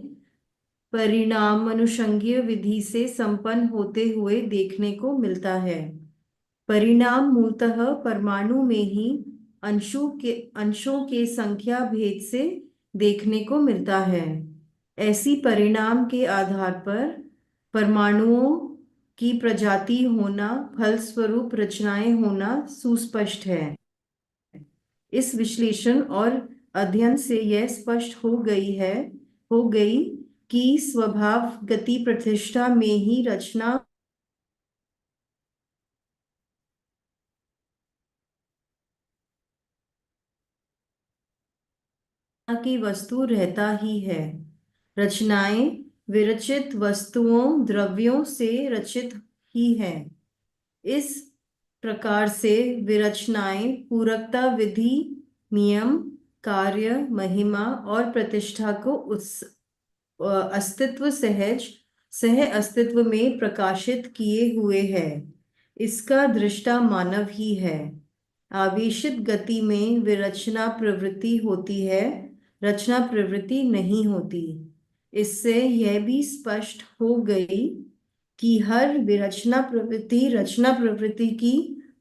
परिणाम अनुषंगीय विधि से संपन्न होते हुए देखने को मिलता है। परिणाम मूलतः परमाणु में ही अंशों के संख्या भेद से देखने को मिलता है। ऐसी परिणाम के आधार पर परमाणुओं की प्रजाति होना फलस्वरूप रचनाएं होना सुस्पष्ट है। इस विश्लेषण और अध्ययन से यह स्पष्ट हो गई कि स्वभाव गति प्रतिष्ठा में ही रचना की वस्तु रहता ही है। रचनाएं विरचित वस्तुओं द्रव्यों से रचित ही हैं। इस प्रकार से विरचनाएं पूरकता विधि नियम कार्य महिमा और प्रतिष्ठा को अस्तित्व सह अस्तित्व में प्रकाशित किए हुए है। इसका दृष्टा मानव ही है। आवेशित गति में विरचना प्रवृत्ति होती है, रचना प्रवृत्ति नहीं होती। इससे यह भी स्पष्ट हो गई कि हर विरचना प्रवृत्ति रचना प्रवृत्ति की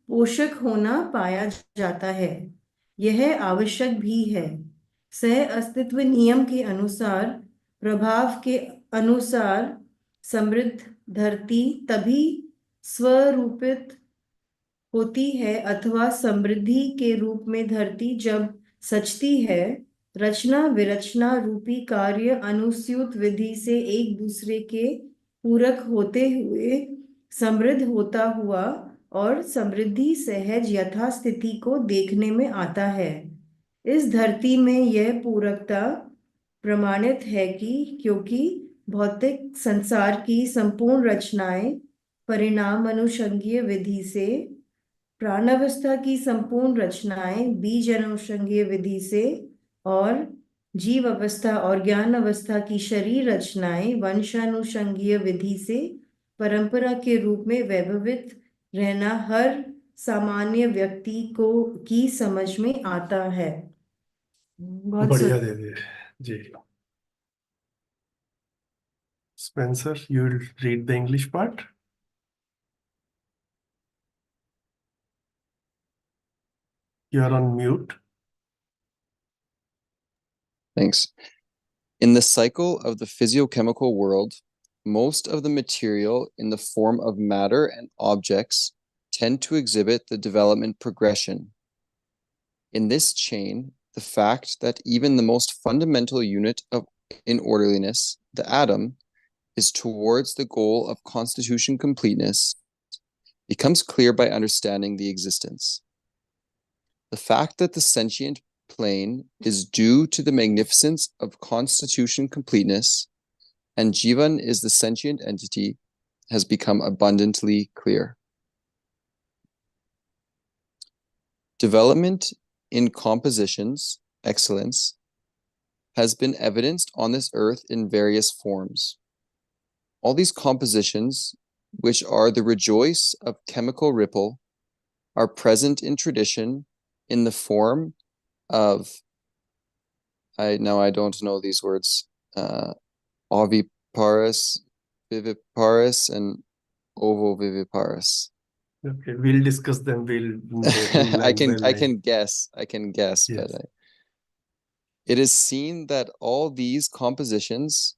पोषक होना पाया जाता है। यह आवश्यक भी है। सह अस्तित्व नियम के अनुसार प्रभाव के अनुसार समृद्ध धरती तभी स्वरूपित होती है अथवा समृद्धि के रूप में धरती जब सचती है। रचना विरचना रूपी कार्य अनुस्यूत विधि से एक दूसरे के पूरक होते हुए समृद्ध होता हुआ और समृद्धि सहज यथास्थिति को देखने में आता है। इस धरती में यह पूरकता प्रमाणित है कि क्योंकि भौतिक संसार की संपूर्ण रचनाएं परिणाम अनुषंगीय विधि से प्राणावस्था की संपूर्ण रचनाएं बीज अनुषंगीय विधि से और जीव अवस्था और ज्ञान अवस्था की शरीर रचनाएं वंशानुषंगीय विधि से परंपरा के रूप में वैभवित रहना हर सामान्य व्यक्ति को की समझ में आता है। बहुत बढ़िया सुंदर। दीदी। जी. Spencer, you'll read the English part. You're on mute. Thanks. In the cycle of the physiochemical world, most of the material in the form of matter and objects tend to exhibit the development progression. In this chain, the fact that even the most fundamental unit in orderliness, the atom, is towards the goal of constitution completeness becomes clear by understanding the existence. The fact that the sentient plane is due to the magnificence of constitution completeness, and Jivan is the sentient entity, has become abundantly clear. Development in compositions, excellence, has been evidenced on this earth in various forms. All these compositions, which are the rejoice of chemical ripple, are present in tradition in the form of, I don't know these words, oviparous, viviparous, and ovoviviparous. Okay, we'll discuss them. We'll go through line by line. I can guess, Yes. but it is seen that all these compositions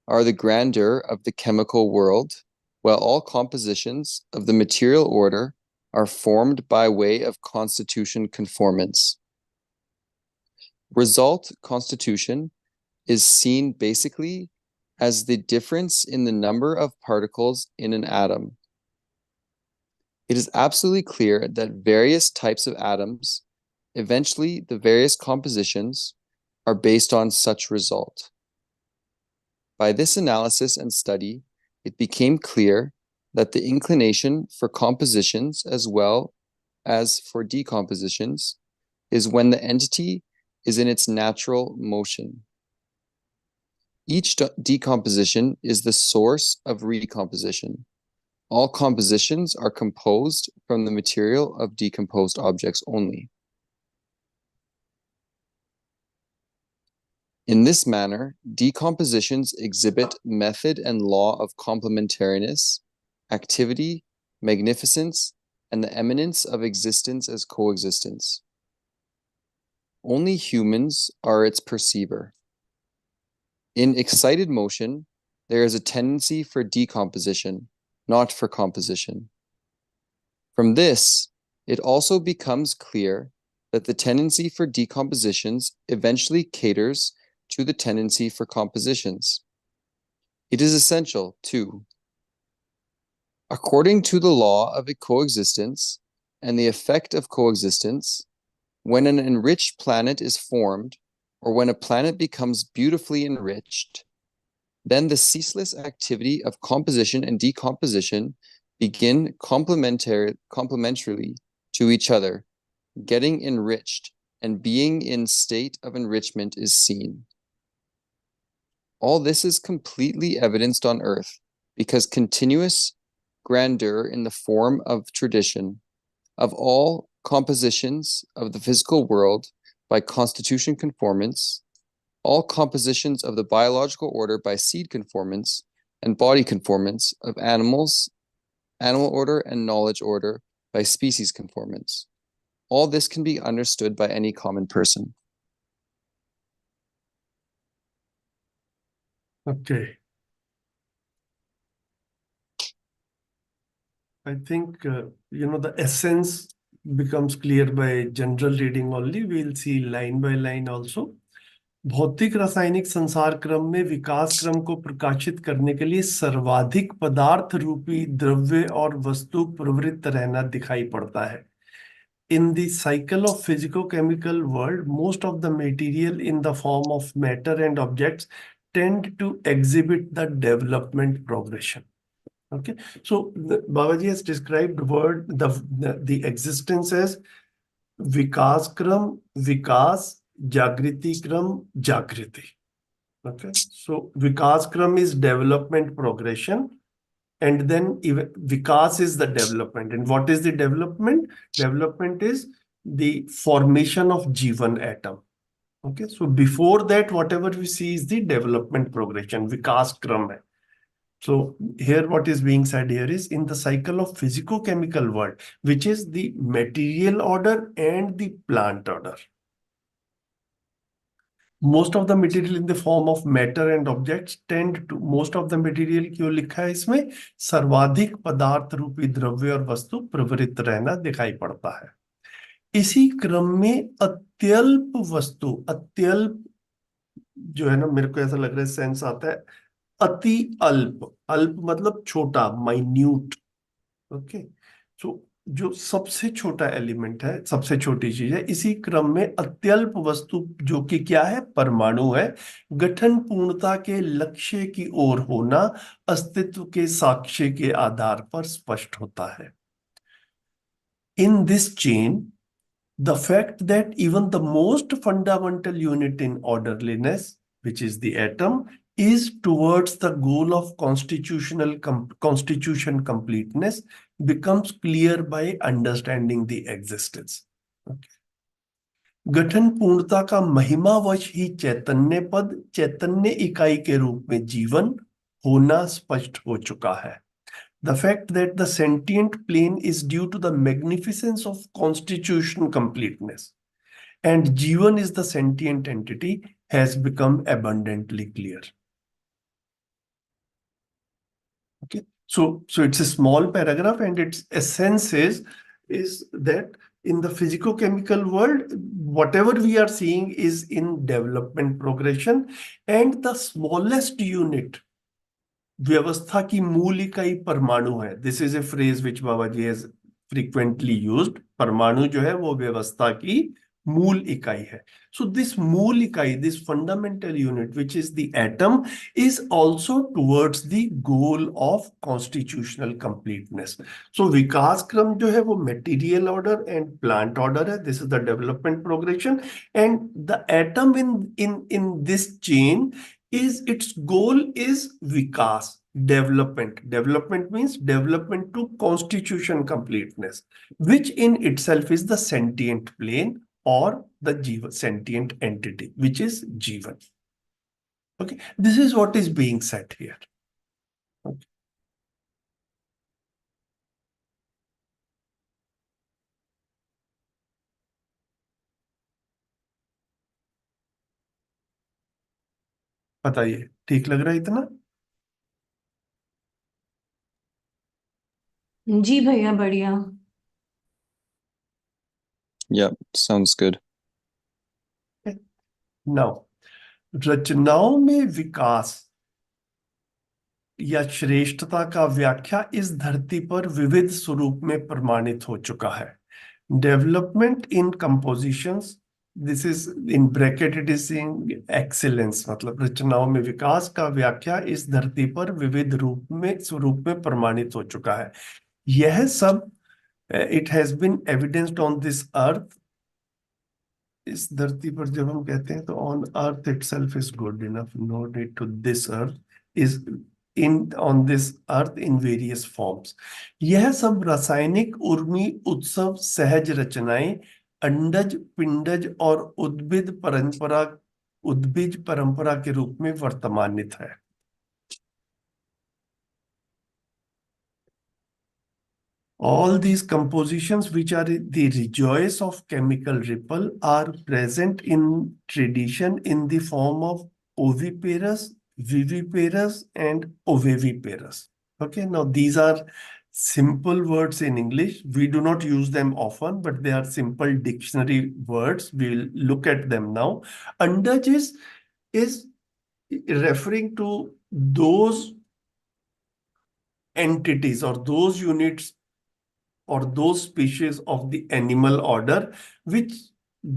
are the grandeur of the chemical world, while all compositions of the material order are formed by way of constitution conformance. Result constitution is seen basically as the difference in the number of particles in an atom. It is absolutely clear that various types of atoms, eventually the various compositions, are based on such result. By this analysis and study, it became clear that the inclination for compositions as well as for decompositions is when the entity is in its natural motion. Each decomposition is the source of recomposition. All compositions are composed from the material of decomposed objects only. In this manner, decompositions exhibit method and law of complementariness, activity, magnificence, and the eminence of existence as coexistence. Only humans are its perceiver. In excited motion, there is a tendency for decomposition, not for composition. From this, it also becomes clear that the tendency for decompositions eventually caters to the tendency for compositions. It is essential, too. According to the law of coexistence and the effect of coexistence, when an enriched planet is formed, or when a planet becomes beautifully enriched, then the ceaseless activity of composition and decomposition begin complementarily to each other, getting enriched, and being in state of enrichment is seen. All this is completely evidenced on earth, because continuous grandeur in the form of tradition of all compositions of the physical world by constitution conformance, all compositions of the biological order by seed conformance, and body conformance of animals, animal order, and knowledge order by species conformance. All this can be understood by any common person. Okay. I think, the essence becomes clear by general reading only. We'll see line by line also. भौतिक रासायनिक संसार क्रम में विकास क्रम को प्रकाशित करने के लिए सर्वाधिक पदार्थ रूपी द्रव्य और वस्तु प्रवृत्त रहना दिखाई पड़ता है. In the cycle of physico-chemical world, most of the material in the form of matter and objects tend to exhibit the development progression. Okay, so Babaji has described the existence as vikas kram, vikas, jagriti kram, jagriti. Okay, so vikas kram is development progression, and then vikas is the development. And what is the development? Development is the formation of Jivan atom. Okay, so before that, whatever we see is the development progression, vikas kram hai. So here what is being said here is in the cycle of physico-chemical world, which is the material order and the plant order. Most of the material in the form of matter and objects tend to, most of the material क्यों लिखा है इसमें, सर्वाधिक पदार्थ रूपी द्रव्य और वस्तु प्रवृत्त रहना दिखाई पड़ता है. इसी क्रम में अत्यल्प वस्तु, अत्यल्प जो है ना, मेरे को ऐसा लग रहा है सेंस आता है, अति अल्प, अल्प मतलब छोटा, माइन्यूट. ओके, सो जो सबसे छोटा एलिमेंट है, सबसे छोटी चीज है, इसी क्रम में अत्यल्प वस्तु जो कि क्या है, परमाणु है, गठन पूर्णता के लक्ष्य की ओर होना अस्तित्व के साक्ष्य के आधार पर स्पष्ट होता है. इन this chain the fact that even the most fundamental unit in orderliness, which is the atom, is towards the goal of constitution completeness becomes clear by understanding the existence. Okay. गठन पूर्णता का महिमावश ही चैतन्य पद, चैतन्य इकाई के रूप में जीवन होना स्पष्ट हो चुका है. The fact that the sentient plane is due to the magnificence of constitution completeness and Jivan is the sentient entity has become abundantly clear. Okay, so it's a small paragraph and its essence is that in the physico-chemical world, whatever we are seeing is in development progression, and the smallest unit, व्यवस्था की मूल इकाई परमाणु है. This is a phrase which Baba ji has frequently used. परमाणु जो है वो व्यवस्था की मूल इकाई है. सो दिस मूल इकाई, this fundamental unit which is the atom, is also towards the goal of constitutional completeness. So विकास क्रम जो है वो material order and plant order है. This is the development progression and the atom in this chain is its goal is vikas, development. Development means development to constitution completeness, which in itself is the sentient plane or the jiva, sentient entity, which is jivan. Okay, this is what is being said here. Okay. बताइए, ठीक लग रहा है इतना? जी भैया, बढ़िया. Yep, sounds good. Now, रचनाओं में विकास या श्रेष्ठता का व्याख्या इस धरती पर विविध स्वरूप में प्रमाणित हो चुका है. Development in compositions, this is in bracket, it is saying excellence, मतलब रचनाओं में विकास का व्याख्या इस धरती पर विविध स्वरूप में प्रमाणित हो चुका है. यह सब it has been evidenced on this earth. इस धरती पर जब हम कहते हैं तो on earth itself is good enough, no need to this earth, is on this earth in various forms. यह सब रासायनिक उर्मी उत्सव सहज रचनाएं अंडज, पिंडज और उद्भिज परंपरा के रूप में वर्तमानित है. All these compositions, which are the rejoice of chemical ripple, are present in tradition in the form of oviparous, viviparous, and oviviparous. Okay, now these are simple words in English. We do not use them often, but they are simple dictionary words. We'll look at them now. Andaj is referring to those entities or those units or those species of the animal order which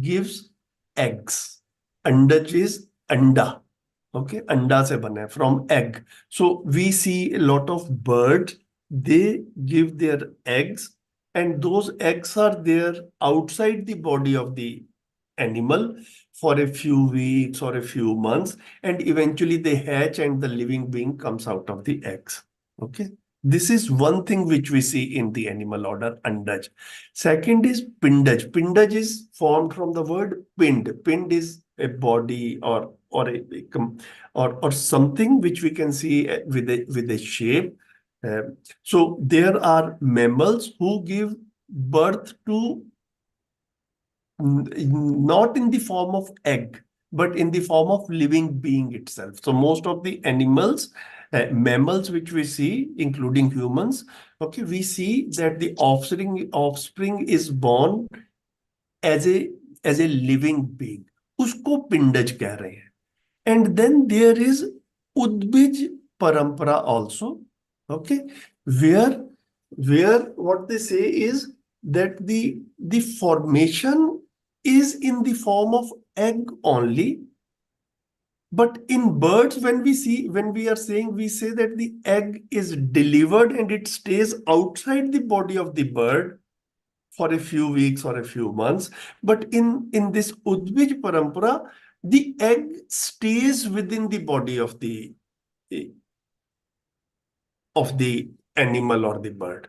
gives eggs. Andaj is anda. Okay, anda se bana hai, from egg. So we see a lot of birds, they give their eggs, and those eggs are there outside the body of the animal for a few weeks or a few months, and eventually they hatch and the living being comes out of the eggs. Okay, this is one thing which we see in the animal order, andaj. Second is pindaj. Pindaj is formed from the word pind. Pind is a body or something which we can see with a shape. So there are mammals who give birth to not in the form of egg, but in the form of living being itself. So most of the animals, mammals which we see, including humans, okay, we see that the offspring is born as a living being. उसको पिंडज कह रहे हैं. And then there is Udbij Parampara also, okay, where what they say is that the formation is in the form of egg only. But in birds, when we say that the egg is delivered and it stays outside the body of the bird for a few weeks or a few months. But in this Udbij Parampara, the egg stays within the body of the animal or the bird.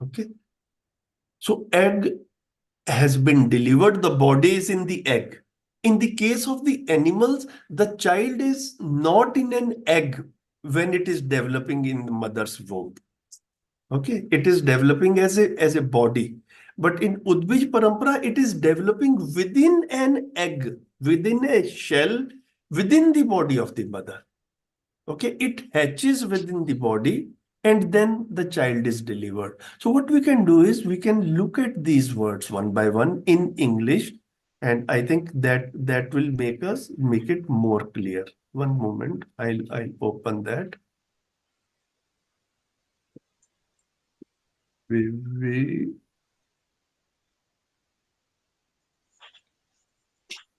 Okay. So egg has been delivered, the body is in the egg. In the case of the animals, the child is not in an egg when it is developing in the mother's womb. Okay, it is developing as a body. But in Udbij Parampara, it is developing within an egg, within a shell, within the body of the mother. Okay, it hatches within the body and then the child is delivered. So what we can do is we can look at these words one by one in English, and I think that will make it more clear. One moment, I'll open that.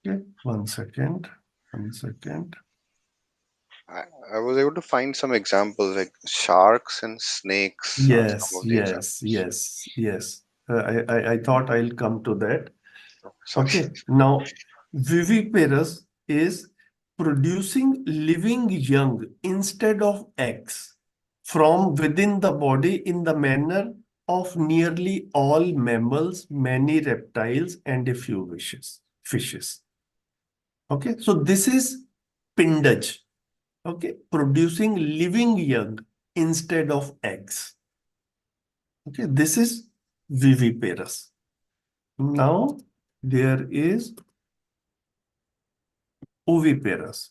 Okay, one second. I was able to find some examples like sharks and snakes. Are Yes, some of the examples. yes. I thought I'll come to that. Sorry. Okay, now viviparous is producing living young instead of eggs from within the body in the manner of nearly all mammals, many reptiles, and a few fishes. Okay, so this is pindaj. Okay, producing living young instead of eggs. Okay, this is viviparous. Now there is oviparous.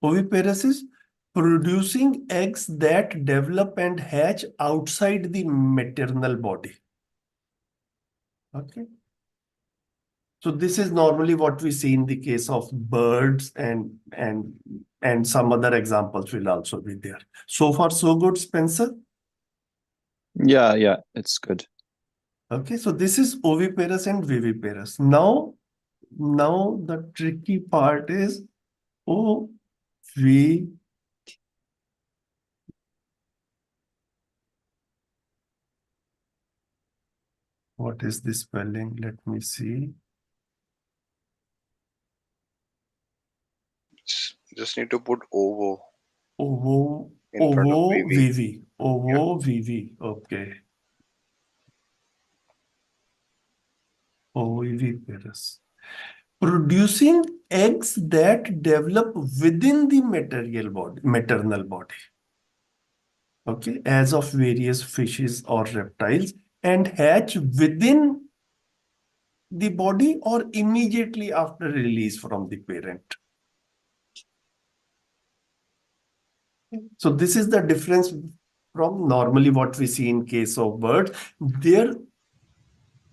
Oviparous is producing eggs that develop and hatch outside the maternal body. Okay. So this is normally what we see in the case of birds and some other examples will also be there. So far, so good, Spencer? Yeah, it's good. Okay, so this is oviparous and viviparous. Now the tricky part is what is the spelling? Let me see. Just need to put ovo In front of VV. VV. Okay. Oviparous. Producing eggs that develop within the maternal body. Okay, as of various fishes or reptiles and hatch within the body or immediately after release from the parent. So this is the difference from normally what we see in case of birds. Their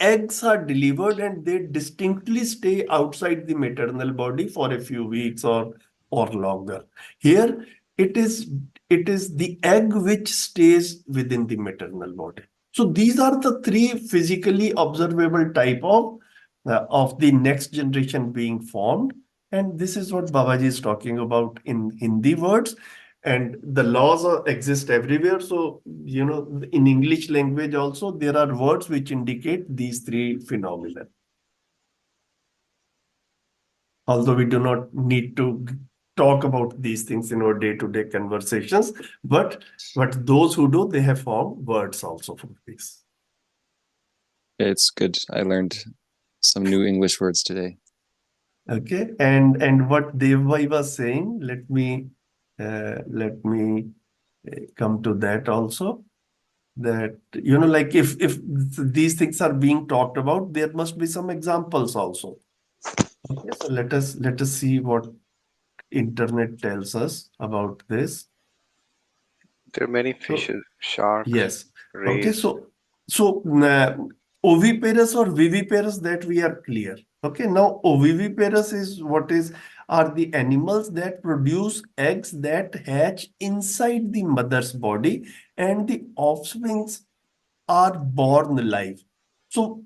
eggs are delivered and they distinctly stay outside the maternal body for a few weeks or longer. Here it is the egg which stays within the maternal body. So these are the three physically observable type of the next generation being formed. And this is what Babaji is talking about in Hindi words. And the laws exist everywhere. So, in English language also, there are words which indicate these three phenomena. Although we do not need to talk about these things in our day-to-day conversations, but those who do, they have formed words also for this. It's good. I learned some new English words today. Okay, and what Devbhai was saying, let me come to that also. That like if these things are being talked about, there must be some examples also. Okay, so let us see what internet tells us about this. There are many So fishes, sharks, yes, okay, rays. so oviparous or viviparous, that we are clear. Okay, now oviviparous is are the animals that produce eggs that hatch inside the mother's body, and the offsprings are born alive. So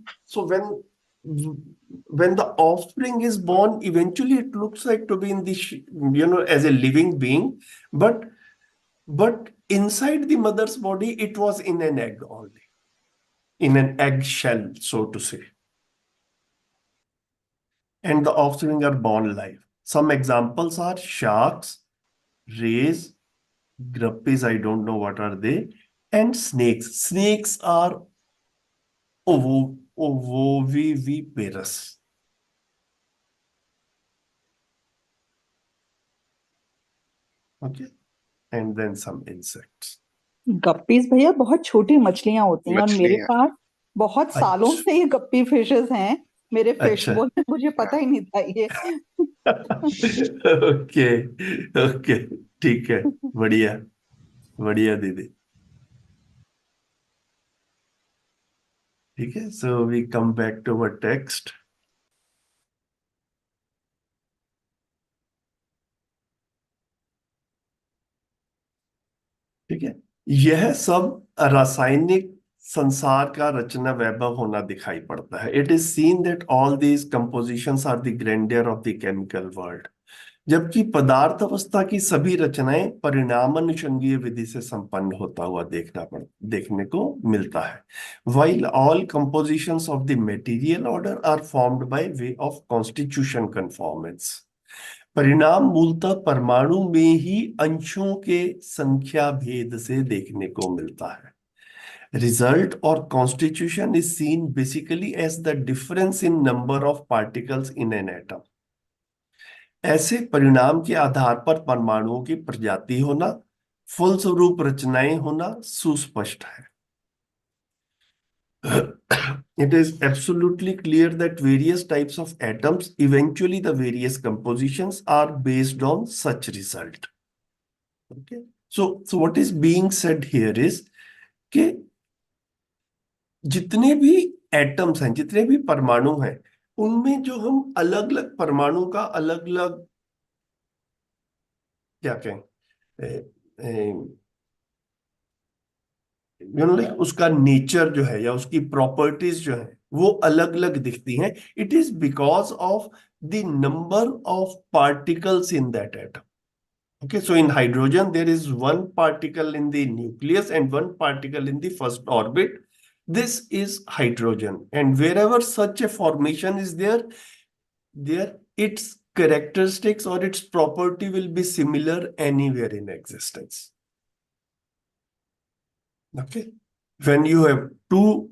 when the offspring is born, eventually it looks like to be in the as a living being, but inside the mother's body it was in an egg only, in an egg shell, so to say, and the offspring are born alive. Some examples are sharks, rays, guppies, I don't know what are they, and snakes. Snakes are ovoviviparous. Okay, and then some insects. गप्पीज भैया बहुत छोटी मछलियां होती हैं, और मेरे मछलियां। पास बहुत सालों अच्छा से ये गप्पी फिशेस हैं मेरे फिश अच्छा। बोल में, मुझे पता ही नहीं था ये। ओके ओके, ठीक है, बढ़िया बढ़िया दीदी। ठीक है, so we come back to our text. ठीक है, यह सब रासायनिक संसार का रचना वैभव होना दिखाई पड़ता है। It is seen that all these compositions are the grandeur of the chemical world, जबकि पदार्थ अवस्था की सभी रचनाएं परिणामानुषंगीय विधि से संपन्न होता हुआ देखने को मिलता है। While all compositions of the material order are formed by way of constitution conformance, परिणाम मूलतः परमाणु में ही अंशों के संख्या भेद से देखने को मिलता है। Result or constitution is seen basically as the difference in number of particles in an atom. ऐसे परिणाम के आधार पर परमाणुओं की प्रजाति होना, फलस्वरूप रचनाएं होना सुस्पष्ट है। It is absolutely clear that various types of atoms, eventually the various compositions, are based on such result. Okay, so what is being said here is कि जितने भी एटम्स हैं, जितने भी परमाणु हैं, उनमें जो हम अलग अलग परमाणु का अलग अलग क्या कहें, उसका नेचर जो है या उसकी प्रॉपर्टीज जो है वो अलग अलग दिखती हैं। It is because of the number of particles in that atom. Okay, so in hydrogen there is one particle in the nucleus and one particle in the first orbit. This is hydrogen, and wherever such a formation is there its characteristics or its property will be similar anywhere in existence. Okay, when you have two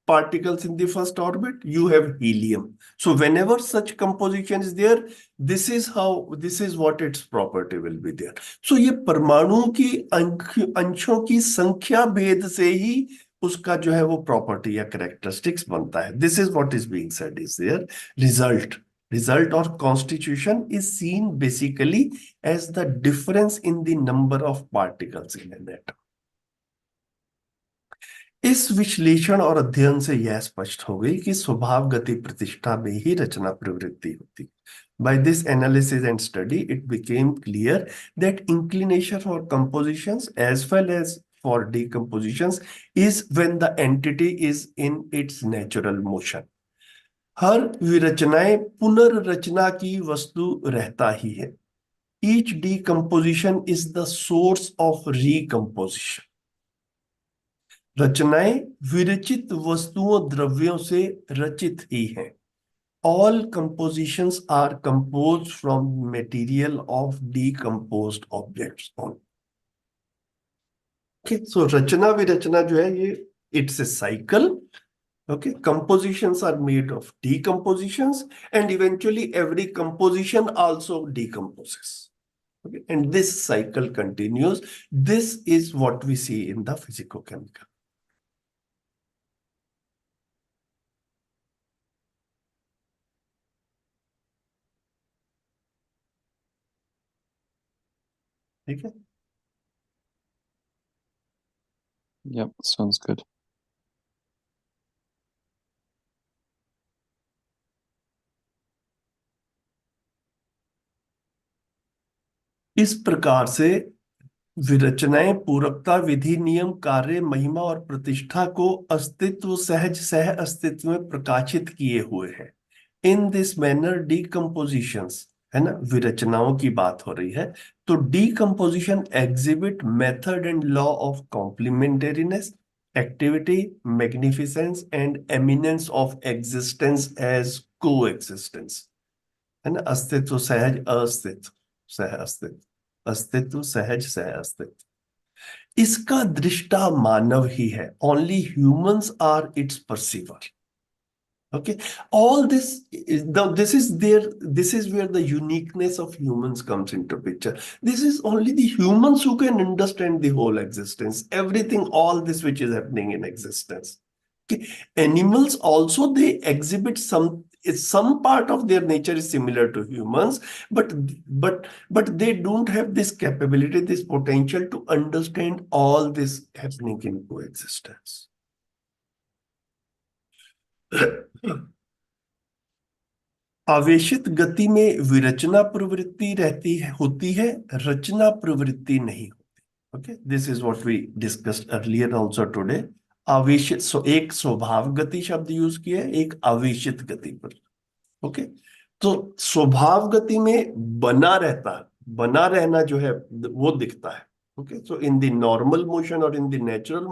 particles in the first orbit, you have helium. So whenever such composition is there, this is what its property will be there. So ये परमाणु की अंशों की संख्या भेद से ही उसका जो है वो प्रॉपर्टी या कैरेक्टरिस्टिक्स बनता है। This is what is being said is their result or constitution is seen basically as the difference in the number of particles in an atom. इस विश्लेषण और अध्ययन से यह स्पष्ट हो गई कि स्वभाव गति प्रतिष्ठा में ही रचना प्रवृत्ति होती। By this analysis and study, it became clear that inclination for compositions as well as for decompositions is when the entity is in its natural motion. हर विरचनाएं पुनर्रचना की वस्तु रहता ही है। Each decomposition is the source of recomposition. रचनाएं विरचित वस्तुओं द्रव्यों से रचित ही हैं। All compositions are composed from material of decomposed objects only. Okay, so रचना विरचना जो है ये it's a cycle, Okay, compositions are made of decompositions, and eventually every composition also decomposes. Okay, and this cycle continues. This is what we see in the physicochemical. ठीक है? Yep, sounds good. इस प्रकार से विरचनाएं पूरकता, विधि, नियम, कार्य, महिमा और प्रतिष्ठा को अस्तित्व, सहज सह अस्तित्व में प्रकाशित किए हुए हैं। इन दिस मैनर डीकम्पोजिशंस, है ना, विरचनाओं की बात हो रही है, तो decomposition exhibit method and law of complementariness, activity, magnificence and eminence of existence as coexistence, है ना, अस्तित्व, सहज, अस्तित्व, सह अस्तित्व, अस्तित्व, सहज सह अस्तित्व। इसका दृष्टा मानव ही है। Only humans are its perceiver. Okay, all this this is there. This is where the uniqueness of humans comes into picture. This is only the humans who can understand the whole existence, everything, all this which is happening in existence. Okay, animals also, they exhibit some part of their nature is similar to humans, but they don't have this capability, this potential to understand all this happening in coexistence. आवेशित गति में विरचना प्रवृत्ति रहती है, होती है, रचना प्रवृत्ति नहीं होती। Okay, this is what we discussed earlier also today. आवेशित, एक स्वभाव गति शब्द यूज किया है, एक आवेशित गति पर। ओके, तो स्वभाव गति में बना रहना जो है वो दिखता है। Okay, so in the normal motion or in the natural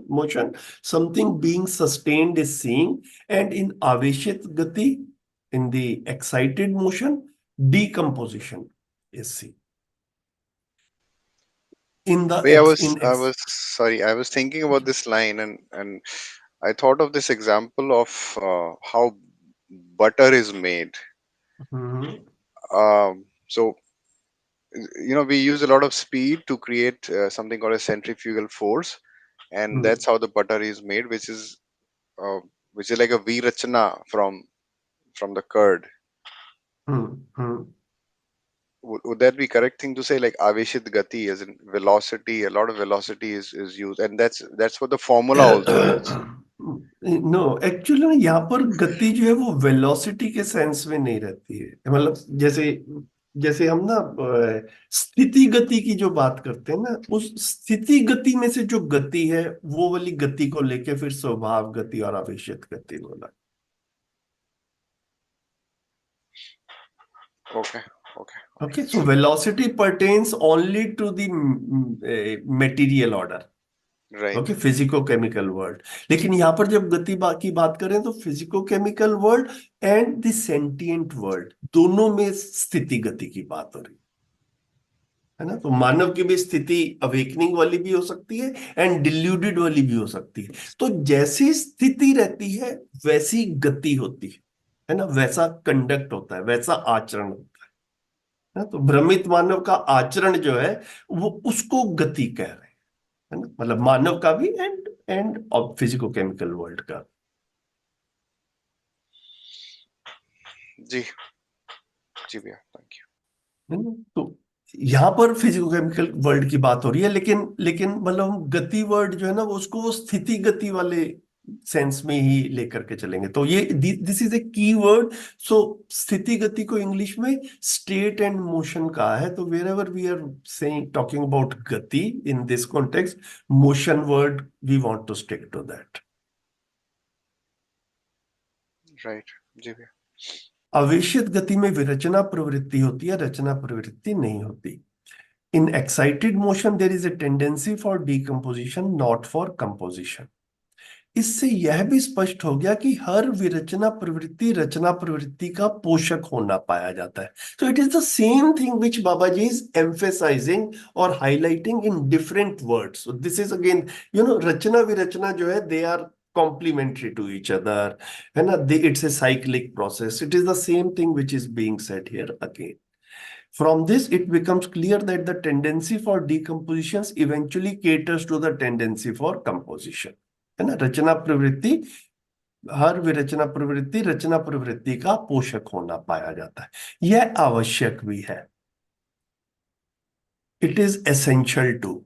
motion, something being sustained is seen, and in aveshit gati, in the excited motion, decomposition is seen. In the I was thinking about this line, and I thought of this example of how butter is made. So we use a lot of speed to create something called a centrifugal force, and that's how the butter is made, which is like a virachana from the curd. Would that be correct thing to say, like aveshit gati, as in velocity? A lot of velocity is used, and that's what the formula also is. No, actually यहाँ पर गति जो है वो velocity के sense में नहीं रहती है। मतलब जैसे हम ना स्थिति गति की जो बात करते हैं ना, उस स्थिति गति में से जो गति है वो वाली गति को लेके फिर स्वभाव गति और आवेशित गति बोला। Okay, so velocity pertains only to the material order. Right. Okay, physico-chemical world. लेकिन यहाँ पर जब गति की बात करें तो physico-chemical world and the sentient world, दोनों में स्थिति गति की बात हो रही है ना। तो मानव की भी स्थिति अवेकनिंग वाली भी हो सकती है एंड डिल्यूडेड वाली भी हो सकती है। तो जैसी स्थिति रहती है वैसी गति होती है ना, वैसा कंडक्ट होता है, वैसा आचरण होता है ना। तो भ्रमित मानव का आचरण जो है वो उसको गति कह रहे हैं, है ना, मतलब मानव का भी एंड फिजिको केमिकल वर्ल्ड का। जी भैया, थैंक यू। तो यहाँ पर फिजिको केमिकल वर्ल्ड की बात हो रही है, लेकिन मतलब गति वर्ड जो है ना उसको वो स्थिति गति वाले सेंस में ही लेकर के चलेंगे। तो ये दिस इज ए की वर्ड। सो स्थिति गति को इंग्लिश में स्टेट एंड मोशन कहा है। तो wherever we are saying talking about गति in this context, motion word we want to stick to that. Right, जी भैया। आवेशित गति में विरचना प्रवृत्ति होती है, रचना प्रवृत्ति नहीं होती। In excited motion there is a tendency for decomposition, not for composition. इससे यह भी स्पष्ट हो गया कि हर विरचना प्रवृत्ति रचना प्रवृत्ति का पोषक होना पाया जाता है। So it is the same thing which Babaji is emphasizing or highlighting in different words. So this is again, रचना विरचना जो है, they are complementary to each other. And it's a cyclic process. It is the same thing which is being said here again. From this, it becomes clear that the tendency for decompositions eventually caters to the tendency for composition. है ना, रचना प्रवृत्ति, हर विरचना प्रवृत्ति रचना प्रवृत्ति का पोषक होना पाया जाता है। यह आवश्यक भी है। It is essential too.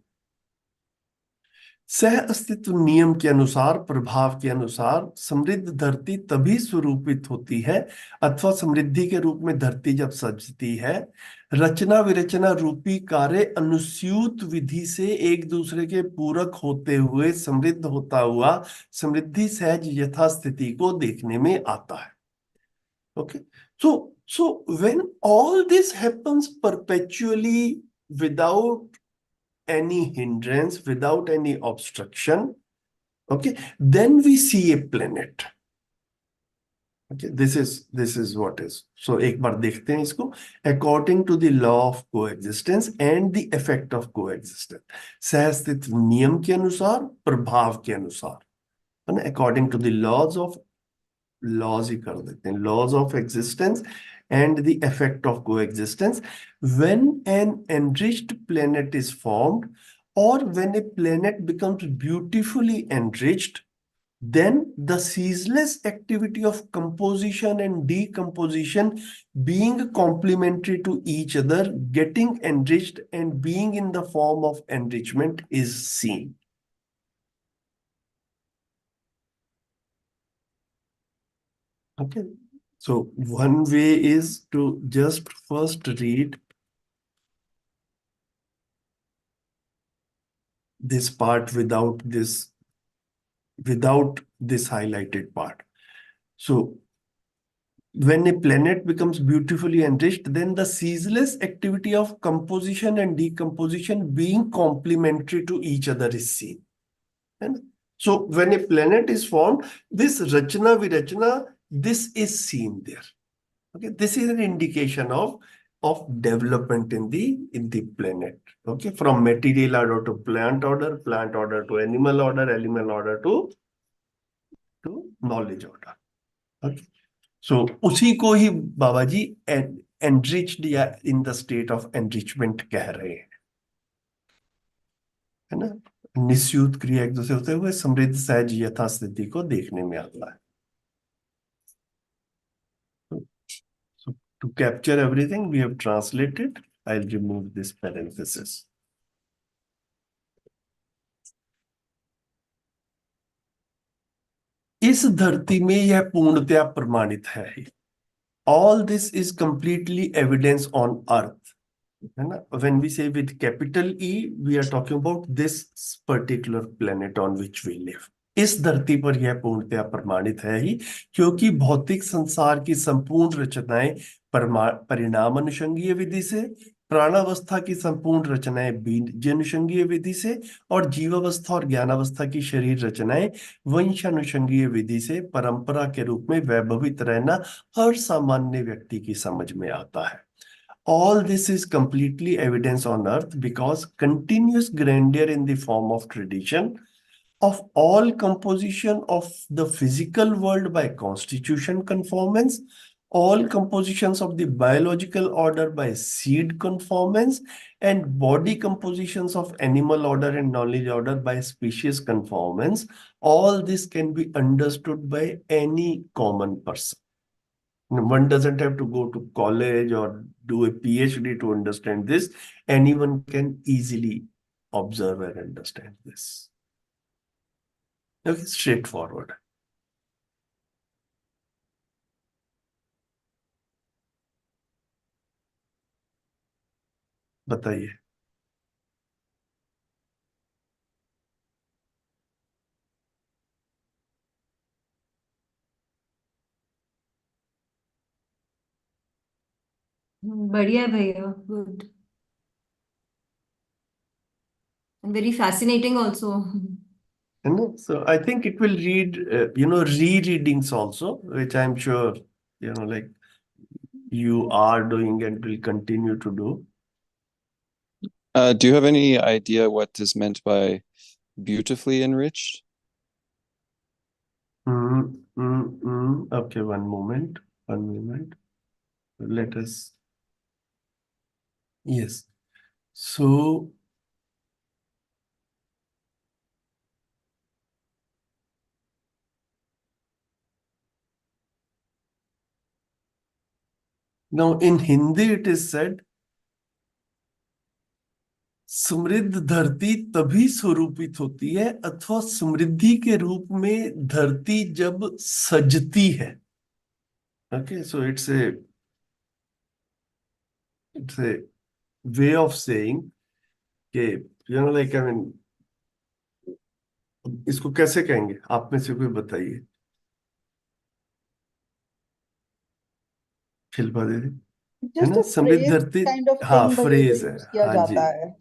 सह अस्तित्व नियम के अनुसार, प्रभाव के अनुसार समृद्ध धरती तभी स्वरूपित होती है अथवा समृद्धि के रूप में धरती जब सजती है, रचना विरचना रूपी कार्य अनुस्यूत विधि से एक दूसरे के पूरक होते हुए समृद्ध होता हुआ समृद्धि सहज यथास्थिति को देखने में आता है। Okay, so when all this happens perpetually without any hindrance, without any obstruction, okay, then we see a planet. Okay, this is what is. So एक बार देखते हैं इसको। According to the law of coexistence and the effect of coexistence, सहअस्तित्व नियम के अनुसार, प्रभाव के अनुसार, है ना, according to the laws ही कर देते हैं, laws of existence and the effect of coexistence, when an enriched planet is formed or when a planet becomes beautifully enriched, then the ceaseless activity of composition and decomposition being complementary to each other, getting enriched and being in the form of enrichment is seen. Okay. So one way is to just first read this part without this highlighted part. So when a planet becomes beautifully enriched, then the ceaseless activity of composition and decomposition being complementary to each other is seen. And so when a planet is formed, this rachana virachana, this is seen there. Okay, this is an indication of development in the planet. Okay, from material order to plant order to animal order to knowledge order. Okay, so उसी को ही बाबा जी enriched या in the state of enrichment कह रहे हैं, है ना। निस्यूत क्रिया एक दूसरे होते हुए समृद्ध सहज यथास्थिति को देखने में आता है। So to capture everything we have translated, I'll remove this parenthesis. इस धरती में यह पूर्णतया प्रमाणित है। All this is completely evidence on earth. है ना? When we say with capital E, we are talking about this particular planet on which we live. इस धरती पर यह पूर्णतया प्रमाणित है ही, क्योंकि भौतिक संसार की संपूर्ण रचनाएं परिणाम अनुषंगीय विधि से, प्राणावस्था की संपूर्ण रचनाएं बीज अनुषंगीय विधि से और जीवावस्था और ज्ञानावस्था की शरीर रचनाएं वंशानुषंगीय विधि से परंपरा के रूप में वैभवित रहना हर सामान्य व्यक्ति की समझ में आता है। All this is completely evidence on earth because continuous grandeur in the form of tradition of all composition of the physical world by constitution conformance, all compositions of the biological order by seed conformance, and body compositions of animal order and knowledge order by species conformance, all this can be understood by any common person. One doesn't have to go to college or do a PhD to understand this. Anyone can easily observe and understand this. Okay, straightforward. बताइए। बढ़िया भैया, good and very fascinating also. So I think it will read, rereadings also, which I'm sure, like you are doing and will continue to do. Do you have any idea what is meant by beautifully enriched? Okay, one moment. Let us. Yes. So now in Hindi it is said, समृद्ध धरती तभी स्वरूपित होती है अथवा समृद्धि के रूप में धरती जब सजती है. Okay, so it's a way of saying कि like I mean, इसको कैसे कहेंगे, आप में से कोई बताइए. शिल्पा दीदी, है जस्ट ना, अ समृद्ध फ्रेज धरती. काइंड ऑफ हाँ, थिंग द वे फ्रेज है. यूज किया हाँ जी, जाता है.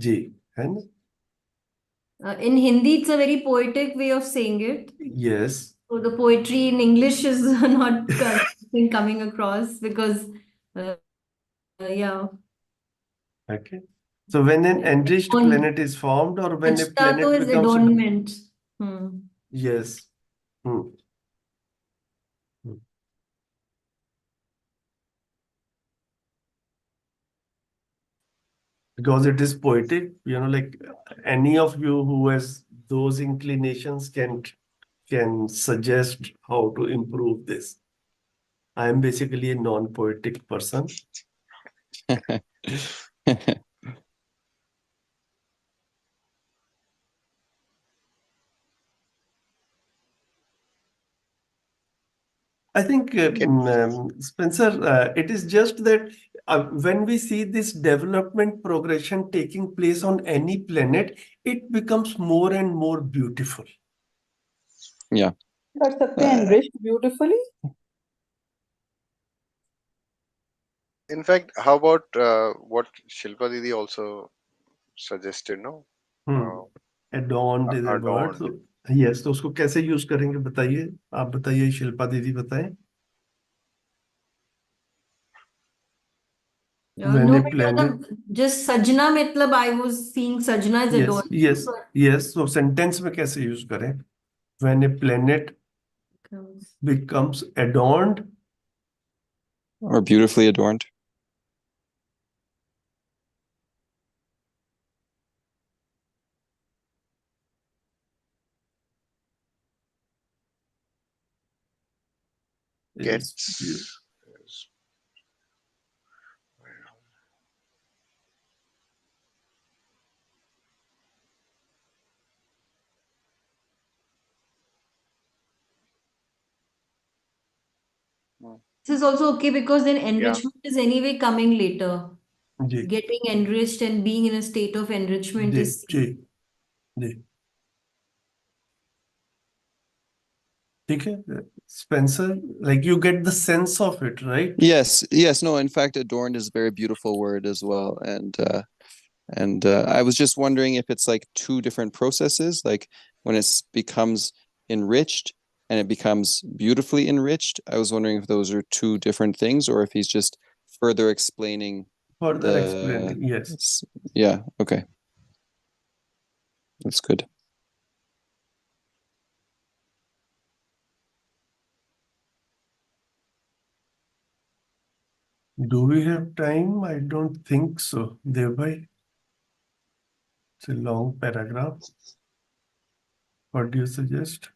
जी, है ना. In Hindi, it's a very poetic way of saying it. Yes. So the poetry in English is not coming across because, uh, yeah. Okay. So when an enriched Adorned. planet is formed or when a Sajta to planet is becomes. adornment. Hmm. Yes. Hmm. Hmm. Because it is poetic, like any of you who has those inclinations can suggest how to improve this. I am basically a non-poetic person. I think, Okay. Spencer, it is just that when we see this development progression taking place on any planet, it becomes more and more beautiful. Yeah. कर सकते हैं enriched beautifully. In fact, how about what Shilpa Didi also suggested, no? Adorned is a word. Adorned. So, yes, तो उसको कैसे use करेंगे बताइए. आप बताइए, शिल्पा दीदी बताएं. When No, a but planet. just Sajna matlab I was seeing Sajna as Yes, adornment. yes, yes. So sentence में कैसे यूज करें? When a planet becomes adorned. Or beautifully adorned. Gets. This is also okay because then enrichment is anyway coming later. Ji, Getting enriched and being in a state of enrichment ji, is जी, जी. ठीक है, Spencer, like you get the sense of it, right? Yes, yes, no, in fact, adorned is a very beautiful word as well. And I was just wondering if it's like two different processes, like when it becomes enriched and it becomes beautifully enriched. I was wondering if those are two different things or if he's just further explaining Further explaining, yes. Yeah, okay. That's good. Do we have time? I don't think so. Thereby, it's a long paragraph. What do you suggest?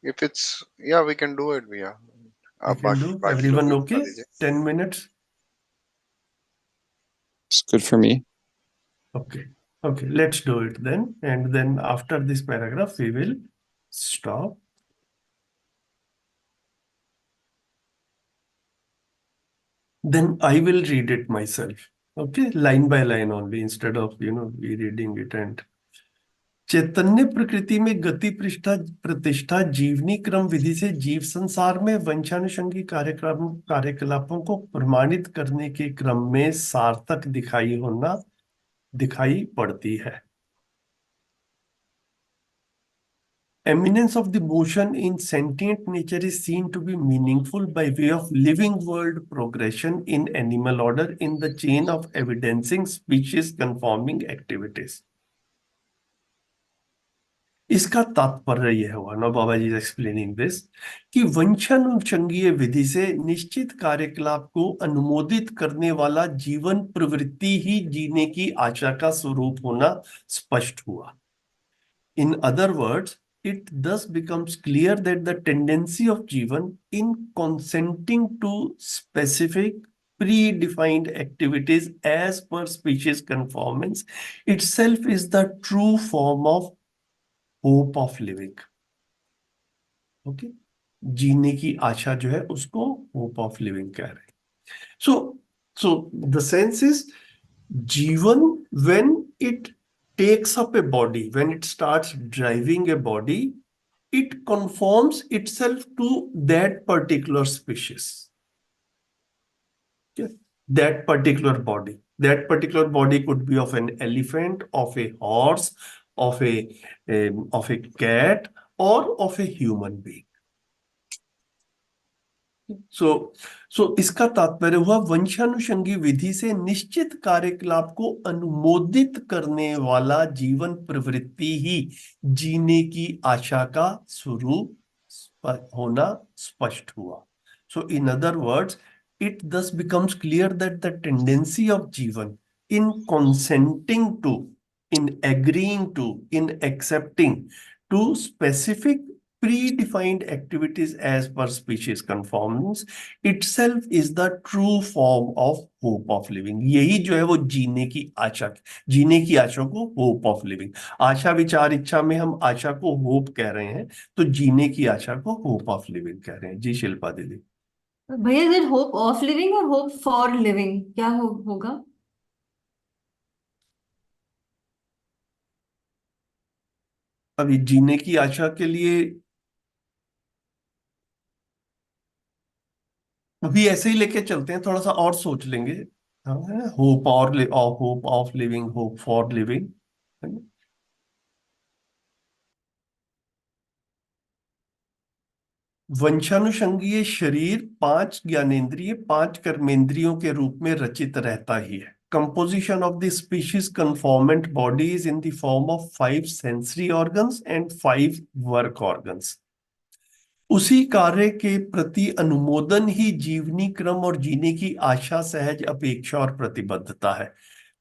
If it's, yeah, we can do it. Yeah. We can do. बाकी लोग Everyone भी बता okay? दीजिए. 10 minutes? It's good for me. Okay. Okay, let's do it then. And then after this paragraph, we will stop. Then I will read it myself. Okay, line by line only instead of, we reading it. And चैतन्य प्रकृति में गति प्रतिष्ठा जीवनी क्रम विधि से जीव संसार में वंशानुषंगी कार्यकलापों को प्रमाणित करने के क्रम में सार्थक दिखाई पड़ती है. Eminence of the motion in sentient nature is seen to be meaningful by way of living world progression in animal order in the chain of evidencing species conforming activities. इसका तात्पर्य यह हुआ, no Baba ji explaining this, कि वंशानुषंगीय विधि से निश्चित कार्यकलाप को अनुमोदित करने वाला जीवन प्रवृत्ति ही जीने की आशा का स्वरूप होना स्पष्ट हुआ। In other words, it thus becomes clear that the tendency of Jivan in consenting to specific predefined activities as per species conformance itself is the true form of hope of living. Okay? जीने की आशा जो है उसको hope of living कह रहे हैं. So the sense is, Jivan, when it takes up a body, when it starts driving a body, it conforms itself to that particular species. Okay? That particular body. That particular body could be of an elephant, of a horse, of a cat, or of a human being. सो इसका तात्पर्य हुआ, वंशानुषंगी विधि से निश्चित कार्यकलाप को अनुमोदित करने वाला जीवन प्रवृत्ति ही जीने की आशा का स्वरूप होना स्पष्ट हुआ. So in other words, it thus becomes clear that the tendency of Jivan in consenting to, in agreeing to, in accepting to specific predefined activities as per species conformance itself is the true form of hope of living. यही जो है वो जीने की आशा को hope of living. आशा विचार इच्छा में हम आशा को hope कह रहे हैं, तो जीने की आशा को hope of living कह रहे हैं. जी शिल्पा दीदी. भैया, is it hope of living और होप फॉर लिविंग, क्या होगा? अभी जीने की आशा के लिए अभी ऐसे ही लेके चलते हैं, थोड़ा सा और सोच लेंगे. होप और hope of living, hope for living. वंशानुषंगीय शरीर 5 ज्ञानेंद्रिय 5 कर्मेंद्रियों के रूप में रचित रहता ही है. Composition of the species conformant body is in the form of 5 sensory organs and 5 work organs. उसी कार्य के प्रति अनुमोदन ही जीवनी क्रम और जीने की आशा, सहज अपेक्षा और प्रतिबद्धता है.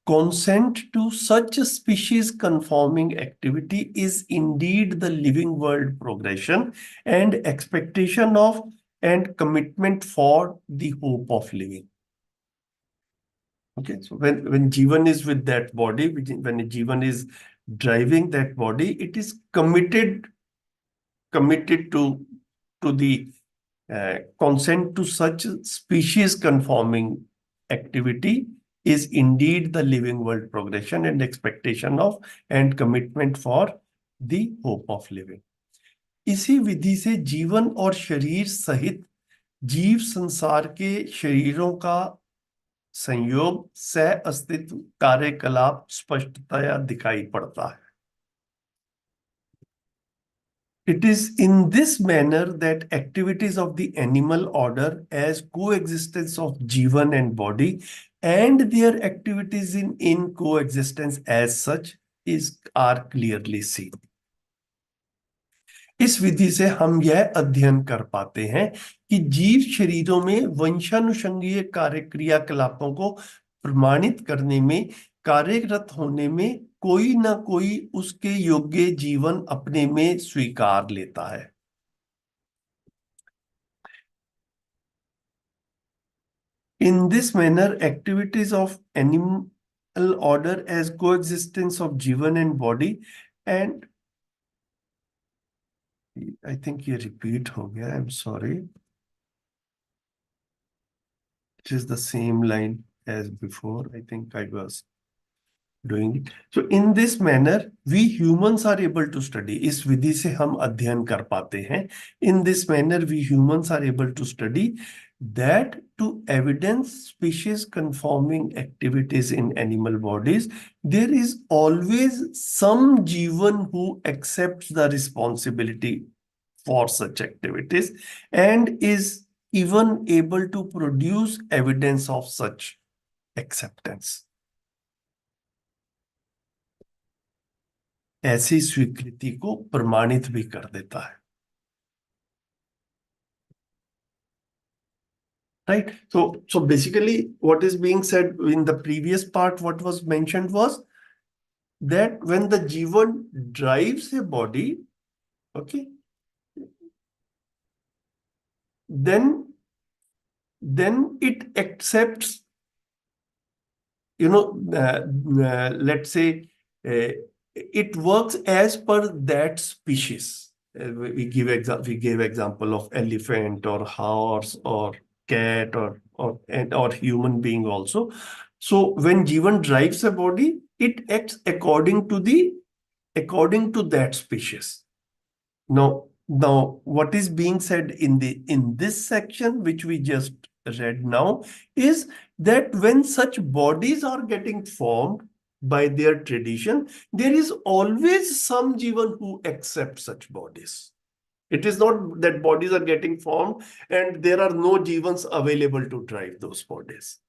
Consent to such species conforming activity is indeed the living world progression and expectation of and commitment for the hope of living. Okay, so when Jivan is with that body, when Jivan is driving that body, it is committed to the consent to such species conforming activity is indeed the living world progression and expectation of and commitment for the hope of living. इसी विधि से जीवन और शरीर सहित जीव संसार के शरीरों का संयोग सह अस्तित्व कार्यकलाप स्पष्टतया दिखाई पड़ता है. It is in this manner that activities of the animal order as coexistence of Jivan and body and their activities in coexistence as such are clearly seen. इस विधि से हम यह अध्ययन कर पाते हैं कि जीव शरीरों में वंशानुषंगीय कार्य क्रियाकलापों को प्रमाणित करने में, कार्यरत होने में कोई ना कोई उसके योग्य जीवन अपने में स्वीकार लेता है. In this manner, activities of animal order as coexistence of Jivan and body, and I think ये repeat हो गया, I'm sorry. It is the same line as before. I think I was doing it. So in this manner, we humans are able to study. इस विधि से हम अध्ययन कर पाते हैं. In this manner, we humans are able to study that to evidence species conforming activities in animal bodies, there is always some Jivan who accepts the responsibility for such activities and is even able to produce evidence of such acceptance. ऐसी स्वीकृति को प्रमाणित भी कर देता है। Right? So basically, what is being said in the previous part, what was mentioned was that when the Jivan drives a body, okay, then it accepts, let's say, it works as per that species. We gave example of elephant or horse or cat or human being also. So when Jivan drives a body, it acts according to that species. Now, what is being said in this section, which we just read now, is that when such bodies are getting formed by their tradition, there is always some Jivan who accepts such bodies. It is not that bodies are getting formed and there are no Jivans available to drive those bodies.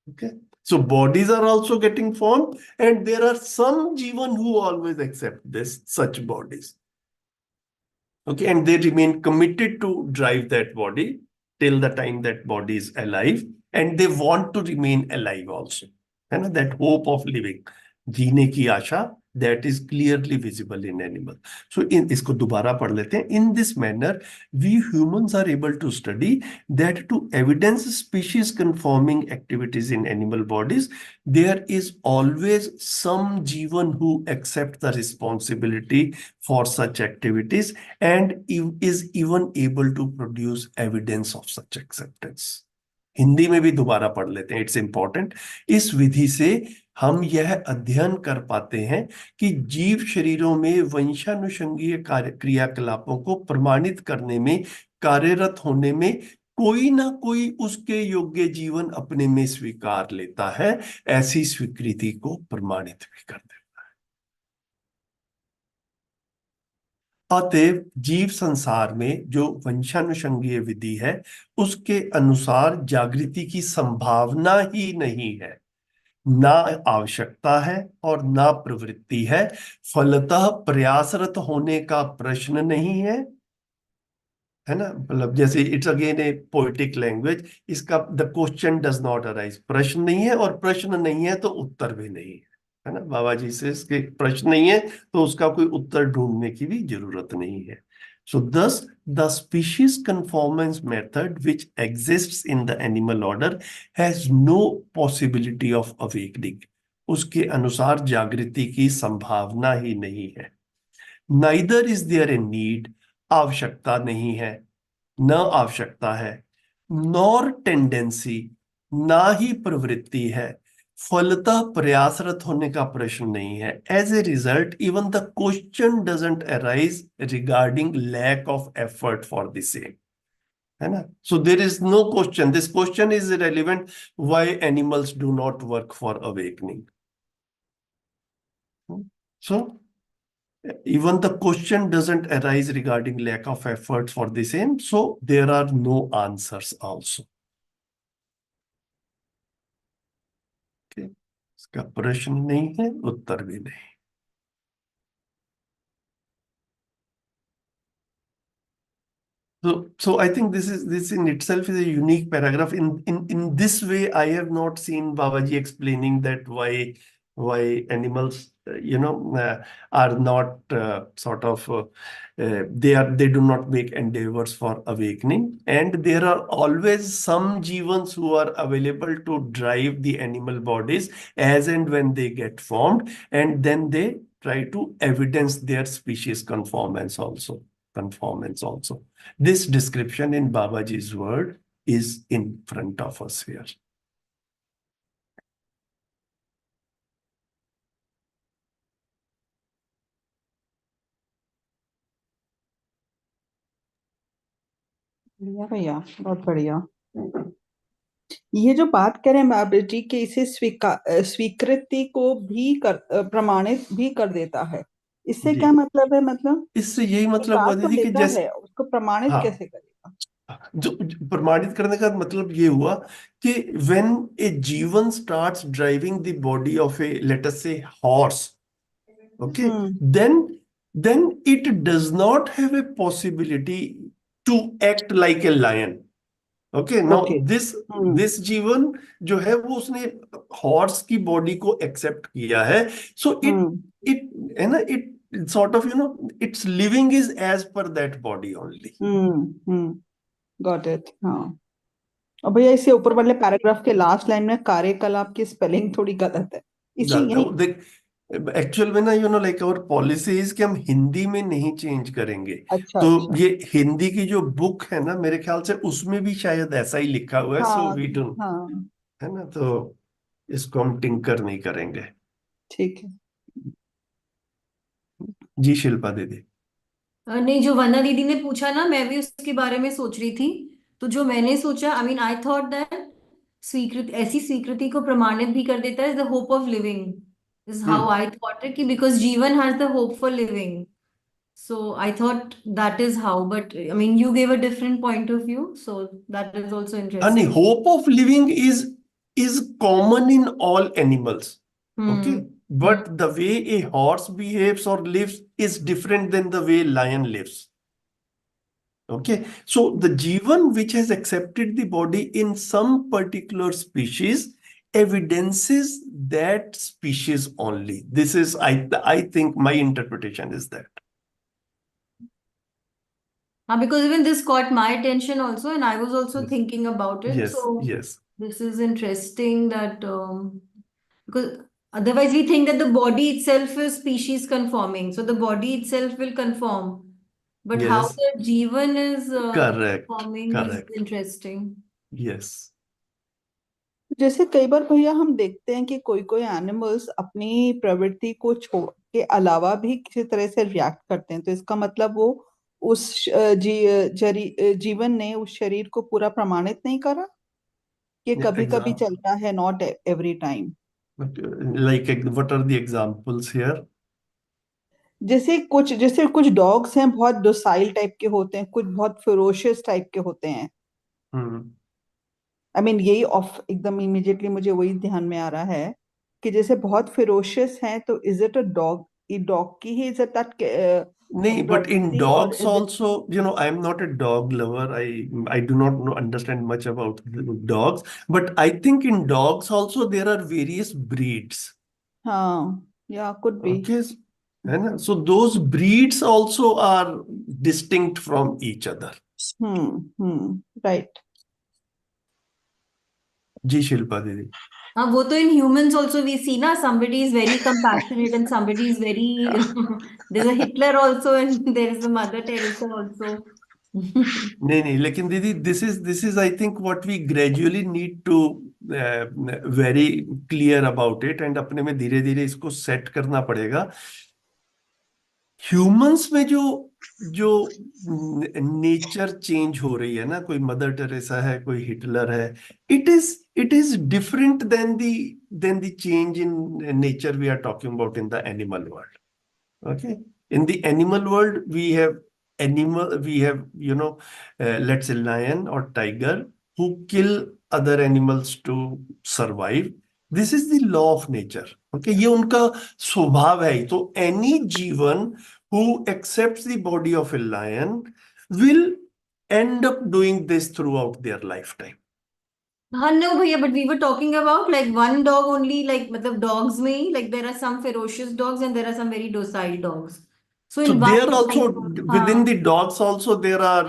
Okay. So bodies are also getting formed and there are some Jivan who always accept such bodies. Okay, and they remain committed to drive that body till the time that body is alive, and they want to remain alive also. And that hope of living, जीने की आशा, that is clearly visible in animal. So इसको दोबारा पढ़ लेते हैं. In this manner, we humans are able to study that to evidence species conforming activities in animal bodies, there is always some Jivan who accept the responsibility for such activities and is even able to produce evidence of such acceptance. Hindi में भी दोबारा पढ़ लेते हैं, it's important. इस विधि से हम यह अध्ययन कर पाते हैं कि जीव शरीरों में वंशानुषंगीय क्रियाकलापों को प्रमाणित करने में, कार्यरत होने में कोई ना कोई उसके योग्य जीवन अपने में स्वीकार लेता है. ऐसी स्वीकृति को प्रमाणित भी कर देता है. अतएव जीव संसार में जो वंशानुषंगीय विधि है उसके अनुसार जागृति की संभावना ही नहीं है, ना आवश्यकता है और ना प्रवृत्ति है. फलतः प्रयासरत होने का प्रश्न नहीं है ना. मतलब जैसे it's again a poetic language, इसका the question does not arise, प्रश्न नहीं है और प्रश्न नहीं है तो उत्तर भी नहीं है ना. बाबा जी से इसके प्रश्न नहीं है तो उसका कोई उत्तर ढूंढने की भी जरूरत नहीं है. So thus, the species conformance method which exists in the animal order has no possibility of awakening. उसके अनुसार जागृति की संभावना ही नहीं है. Neither is there a need, आवश्यकता नहीं है, न आवश्यकता है, nor tendency, ना ही प्रवृत्ति है. फलतः प्रयासरत होने का प्रश्न नहीं है. As a result even the question doesn't arise regarding lack of effort for the same, है ना. So there is no question. This question is relevant why animals do not work for awakening. So even the question doesn't arise regarding lack of effort for the same, so there are no answers also. Okay. इसका प्रश्न नहीं है, उत्तर भी नहीं. So I think this in itself is a unique paragraph. In this way, I have not seen Babaji explaining that why animals are not they do not make endeavors for awakening, and there are always some jivans who are available to drive the animal bodies as and when they get formed, and then they try to evidence their species conformance also. This description in Babaji's word is in front of us here. बढ़िया भैया, बहुत बढ़िया. ये जो बात करें बाबा जी के, इसे स्वीकृति को भी प्रमाणित भी कर देता है, इससे क्या मतलब है? मतलब इससे यही मतलब हुआ तो कि जैसे है, उसको प्रमाणित कैसे करेगा? जो प्रमाणित करने का मतलब ये हुआ कि when a जीवन starts driving the body of a, let us say, horse, okay, then it does not have a possibility to act like a lion. Okay, now Okay. this जीवन जो है वो उसने हॉर्स की बॉडी को accept किया है, so it है ना, it sort of, its living is as per that body only. Got it. हाँ, और भैया इससे ऊपर वाले पैराग्राफ के लास्ट लाइन में कार्यकलाप की स्पेलिंग थोड़ी गलत है, इसी यही। देख, एक्चुअल में ना, लाइक आवर पॉलिसी इज कि हम हिंदी में नहीं चेंज करेंगे। अच्छा, तो अच्छा। ये हिंदी की जो बुक है ना, मेरे ख्याल से उसमें भी शायद ऐसा ही लिखा हुआ है, सो हाँ, वी डोंट, हाँ, है ना, तो इसको हम टिंकर नहीं करेंगे। ठीक है। जी शिल्पा दीदी। नहीं, जो वंदना दीदी ने पूछा ना, मैं भी उसके बारे में सोच रही थी। तो जो मैंने सोचा, I mean I thought that स्वीकृति, ऐसी स्वीकृति को प्रमाणित भी कर देता है the hope of living. Is how I thought it, कि बिकॉज जीवन has the hope for living. So I thought that is how, but I mean, you gave a different point of view, so that is also हाँ नहीं, interesting. Hope of living is common in all animals, okay, Hmm. But the way a horse behaves और lives is different than the way lion lives. Okay, so the Jivan which has accepted the body in some particular species evidences that species only. This is, I think my interpretation is that. Because even this caught my attention also, and I was also Yes, thinking about it. yes, So yes, this is interesting that because otherwise we think that the body itself is species conforming, so the body itself will conform. But how yes, the Jivan is correct, conforming is correct, interesting. yes, जैसे कई बार भैया हम देखते हैं कि कोई कोई animals अपनी प्रवृत्ति को छोड़ के अलावा भी किसी तरह से रिएक्ट करते हैं, तो इसका मतलब वो उस जीवन ने उस शरीर को पूरा प्रमाणित नहीं करा, कि कभी कभी example, चलता है, not every time. like what are the examples here? जैसे कुछ डॉग्स हैं बहुत डोसाइल टाइप के होते हैं, कुछ बहुत फिरोशियस टाइप के होते हैं। Hmm. आई मीन यही ऑफ एकदम इमीडिएटली मुझे वही ध्यान में आ रहा है कि जैसे बहुत फिरोशियस हैं, तो इज इट अ डॉग, ये डॉग की he is it that Nee, but in प्रवृत्ति, और dogs is it? also, I'm not a dog lover. I do not understand much about the dogs, but I think in dogs also there are various breeds. हाँ, या could be. Okay, है ना? So those breeds also are distinct from each other. Right. जी शिल्पा दीदी। हाँ, वो तो in humans also we see ना, somebody is very compassionate and somebody is very there's a Hitler also and there is a Mother Teresa also. नहीं नहीं, लेकिन दीदी, this is I think what we gradually need to very clear about it, and अपने में धीरे धीरे इसको set करना पड़ेगा। ह्यूमंस में जो जो नेचर चेंज हो रही है ना, कोई मदर टेरेसा है, कोई हिटलर है, it is different than the change in nature we are talking about in the animal world. Okay, in the animal world we have, let's say lion or tiger who kill other animals to survive. This is the law of nature. Okay, ये उनका स्वभाव है. तो any जीवन who accepts the body of a lion will end up doing this throughout their lifetime. हाँ, no भैया, but we were talking about like one dog only, like मतलब dogs में ही like there are some ferocious dogs and there are some very docile dogs. So So in there one also, like within हाँ, the dogs also there are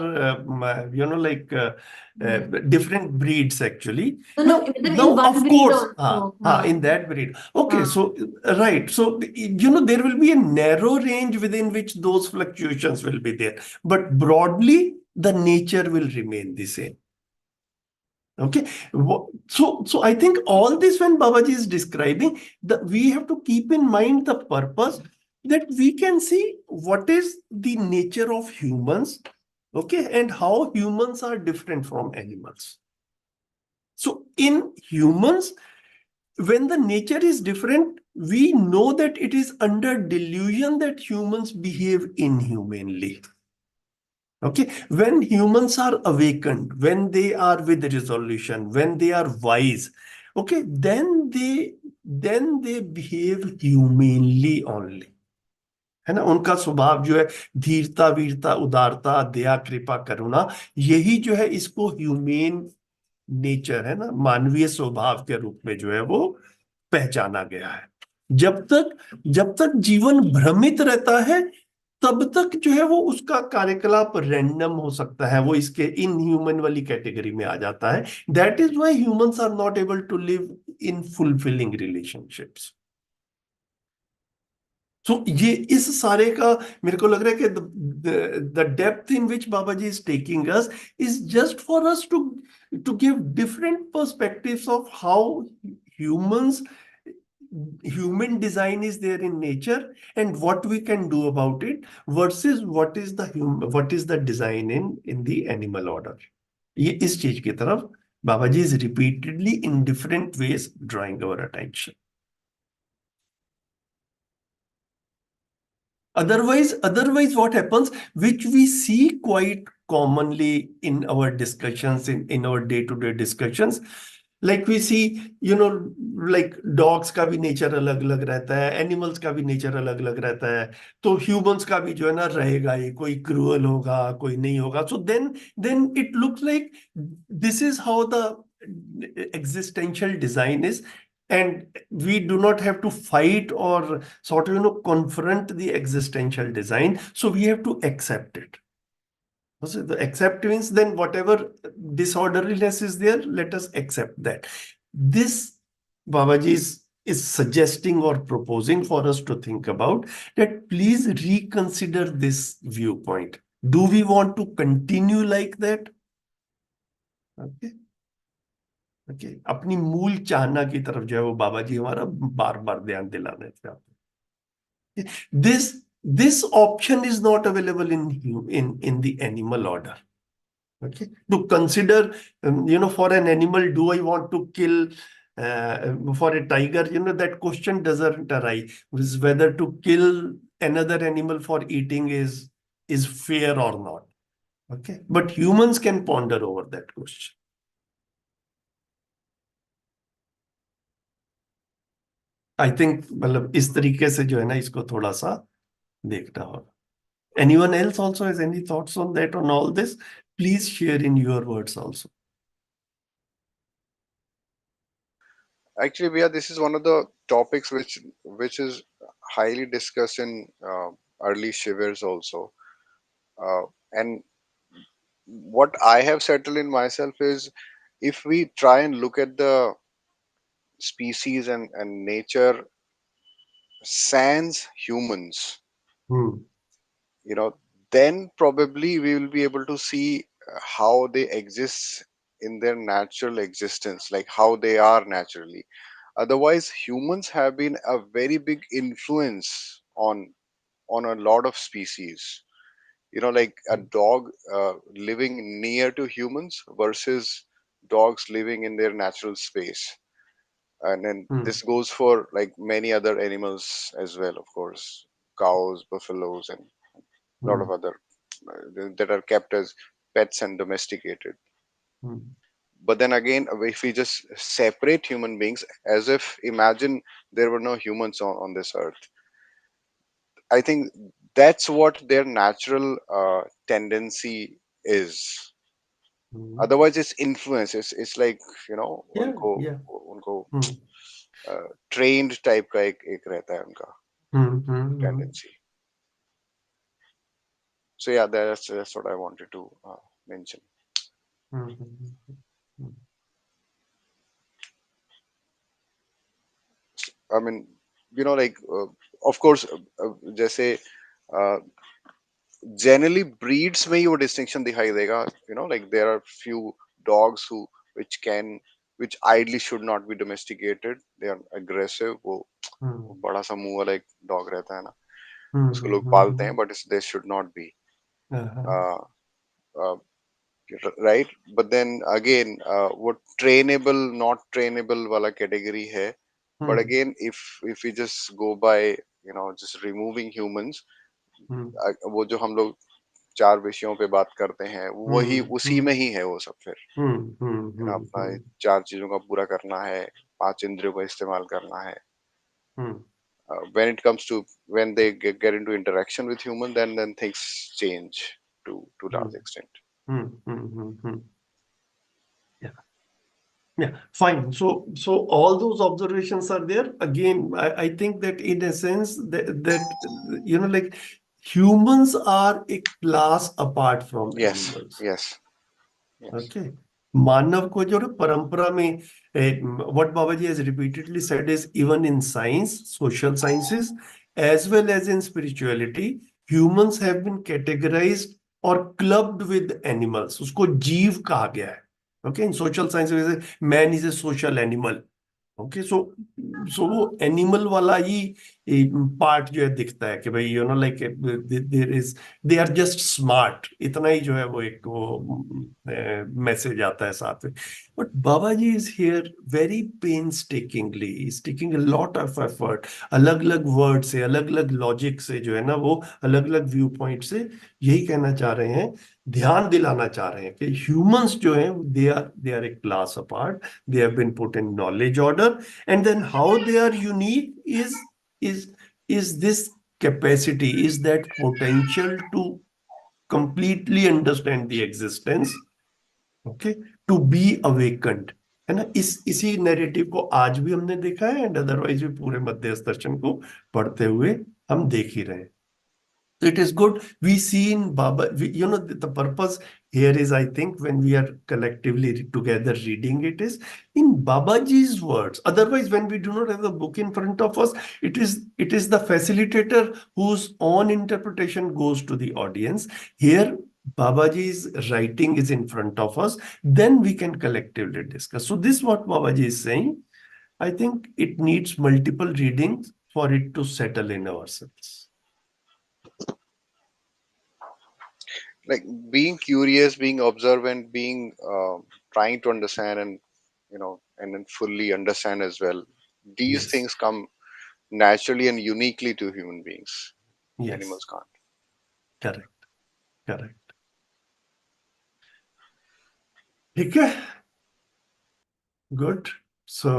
like different breeds actually. no no, Now मतलब in now one of breed course, also in हाँ that breed. Okay, हाँ. so right, so there will be a narrow range within which those fluctuations will be there, but broadly the nature will remain the same. Okay, so I think all this, when Babaji is describing, we have to keep in mind the purpose, that we can see what is the nature of humans, okay, and how humans are different from animals. So in humans, when the nature is different, we know that it is under delusion that humans behave inhumanly. Okay, when humans are awakened, when they are with resolution, when they are wise, okay, then they behave humanely only. है ना। उनका स्वभाव जो है धीरता, वीरता, उदारता, दया, कृपा, करुणा, यही जो है इसको ह्यूमेन नेचर, है ना, मानवीय स्वभाव के रूप में जो है वो पहचाना गया है। जब तक जीवन भ्रमित रहता है तब तक जो है वो उसका कार्यकलाप रैंडम हो सकता है, वो इसके इन ह्यूमन वाली कैटेगरी में आ जाता है। That is why humans are not able to live in fulfilling relationships. So ये इस सारे का मेरे को लग रहा है कि the depth in which Baba ji is taking us is just for us to give different perspectives of how humans human design is there in nature and what we can do about it versus what is the design in the animal order। ये इस चीज की तरफ बाबा जी is repeatedly in different ways drawing our attention। Otherwise what happens, which we see quite commonly in our discussions, in our day-to-day discussions, like we see, like dogs का भी nature अलग अलग रहता है, एनिमल्स का भी नेचर अलग अलग रहता है, तो ह्यूमंस का भी जो है ना रहेगा ही, कोई क्रूअल होगा, कोई नहीं होगा। So then it looks like this is how the existential design is, and we do not have to fight or sort of confront the existential design, so we have to accept it. So the accept means then whatever disorderliness is there, let us accept that. This Babaji is suggesting or proposing for us to think about that. Please reconsider this viewpoint. Do we want to continue like that? Okay, अपनी मूल चाहना की तरफ जो है वो बाबा जी हमारा बार बार ध्यान दिलाने थे। this option is not available in the animal order। Okay, to consider, for an animal, do I want to kill, for a tiger, that question doesn't arise, whether to kill another animal for eating is fair or not। Okay, but humans can ponder over that question। I think मतलब इस तरीके से जो है ना इसको थोड़ा सा देखना होगा। Anyone else also has any thoughts on that, on all this? Please share in your words also. Actually, yeah, this is one of the topics which is highly discussed in early shivers also. And what I have settled in myself is, if we try and look at the species and nature sans humans, hmm you know, then probably we will be able to see how they exist in their natural existence, like how they are naturally. Otherwise, humans have been a very big influence on a lot of species. You know, like a dog living near to humans versus dogs living in their natural space. And then hmm this goes for like many other animals as well, of course, cows, buffaloes, and a lot of hmm other that are kept as pets and domesticated. Hmm But then again, if we just separate human beings, as if imagine there were no humans on this earth, I think that's what their natural tendency is. Hmm Otherwise, it's influence. It's like, you know, या या उनको हम्म trained type का एक रहता है उनका हम्म tendency. So yeah, that's what I wanted to mention. Hmm I mean, you know, like of course, जैसे generally breeds में ही वो distinction दिखाई देगा. You know, like there are few dogs which can which ideally should not be domesticated. They are aggressive. वो बड़ा सा मुंह वाला एक dog रहता है ना, उसको लोग पालते हैं, but they should not be. Uh, uh, right, but then again वो trainable not trainable वाला category है, but again if we just go by, you know, just removing humans, वो जो हम लोग चार विषयों पे बात करते हैं वही उसी में ही है वो सब। फिर you know, अपना चार चीजों का पूरा करना है, पांच इंद्रियों का इस्तेमाल करना है, when they get into interaction with human, then things change to large extent. Yeah. Yeah, fine. So all those observations are there. Again, I think that in a sense that like humans are a class apart from Yes, animals. yes, yes. Okay. मानव को जो है परंपरा में what Babaji has repeatedly said is even in science, social sciences, as well as in spirituality, humans have been categorized or clubbed with animals. उसको जीव कहा गया है. Okay, in social sciences, man is a social animal. Okay so वो animal वाला ही part जो है दिखता है कि भाई like there is they are just smart, इतना ही जो है वो एक वो मैसेज आता है साथ में. But Baba ji is here very painstakingly, is taking a lot of effort, अलग अलग वर्ड से, अलग अलग लॉजिक से जो है ना, वो अलग अलग व्यू पॉइंट से यही कहना चाह रहे हैं, ध्यान दिलाना चाह रहे हैं कि ह्यूमंस जो हैं they are a class apart. They have been put in knowledge order, and then how they are unique is this capacity, is that potential to completely understand the existence, okay, to be awakened, है ना. इसी narrative को आज भी हमने देखा है, and otherwise भी पूरे मध्यस्थ दर्शन को पढ़ते हुए हम देख ही रहे हैं. It is good. We see in Baba, the purpose here is, I think, when we are collectively together reading it, is in Babaji's words. Otherwise, when we do not have the book in front of us, it is the facilitator whose own interpretation goes to the audience. Here, Babaji's writing is in front of us. Then we can collectively discuss. So this is what Babaji is saying. I think it needs multiple readings for it to settle in ourselves. Like being curious, being observant, being trying to understand, and and then fully understand as well. These Yes. things come naturally and uniquely to human beings. Yes. Animals can't. Correct. ठीक है. Good. So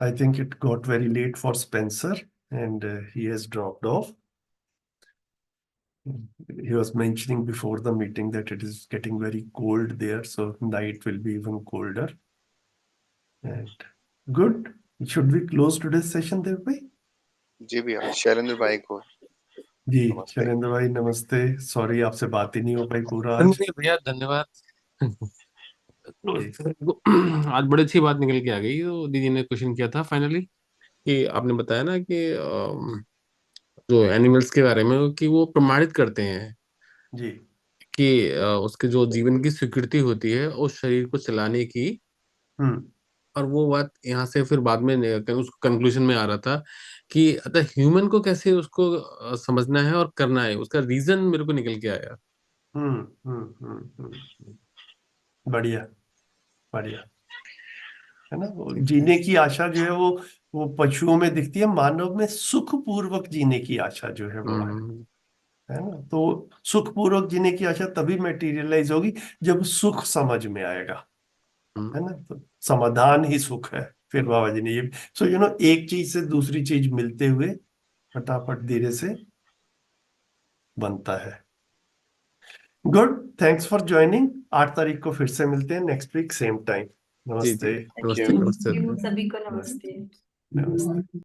I think it got very late for Spencer, and he has dropped off. He was mentioning before the meeting that it is getting very cold there, so night will be even colder. And good. Should we close today's session there, bhai? जी भैया, शैलेंद्र भाई को जी, नमस्ते. शैलेंद्र भाई नमस्ते. Sorry आपसे बात ही नहीं हो पाई पूरा आज. नहीं भैया, धन्यवाद. आज बड़ी अच्छी बात निकल के आ गई. तो दीदी ने क्वेश्चन किया था फाइनली कि आपने बताया ना कि जो एनिमल्स के बारे में कि वो प्रमाणित करते हैं जी. कि उसके जो जीवन की स्वीकृति होती है उस शरीर को चलाने की. और वो बात यहाँ से फिर बाद में उस कंक्लूजन में आ रहा था कि अतः ह्यूमन को कैसे उसको समझना है और करना है, उसका रीजन मेरे को निकल के आया. बढ़िया बढ़िया, है ना. वो जीने की आशा जो है वो पशुओं में दिखती है, मानव में सुखपूर्वक जीने की आशा जो है वो है ना. तो सुखपूर्वक जीने की आशा तभी मटेरियलाइज होगी जब सुख समझ में आएगा, है ना. तो समाधान ही सुख है. फिर बाबा जी ने ये एक चीज से दूसरी चीज मिलते हुए फटाफट धीरे से बनता है. गुड. Thanks for joining. 8 तारीख को फिर से मिलते हैं, नेक्स्ट वीक सेम टाइम. जी जी, नमस्ते. नमस्ते. नमस्ते. सभी को नमस्ते. नमस्ते.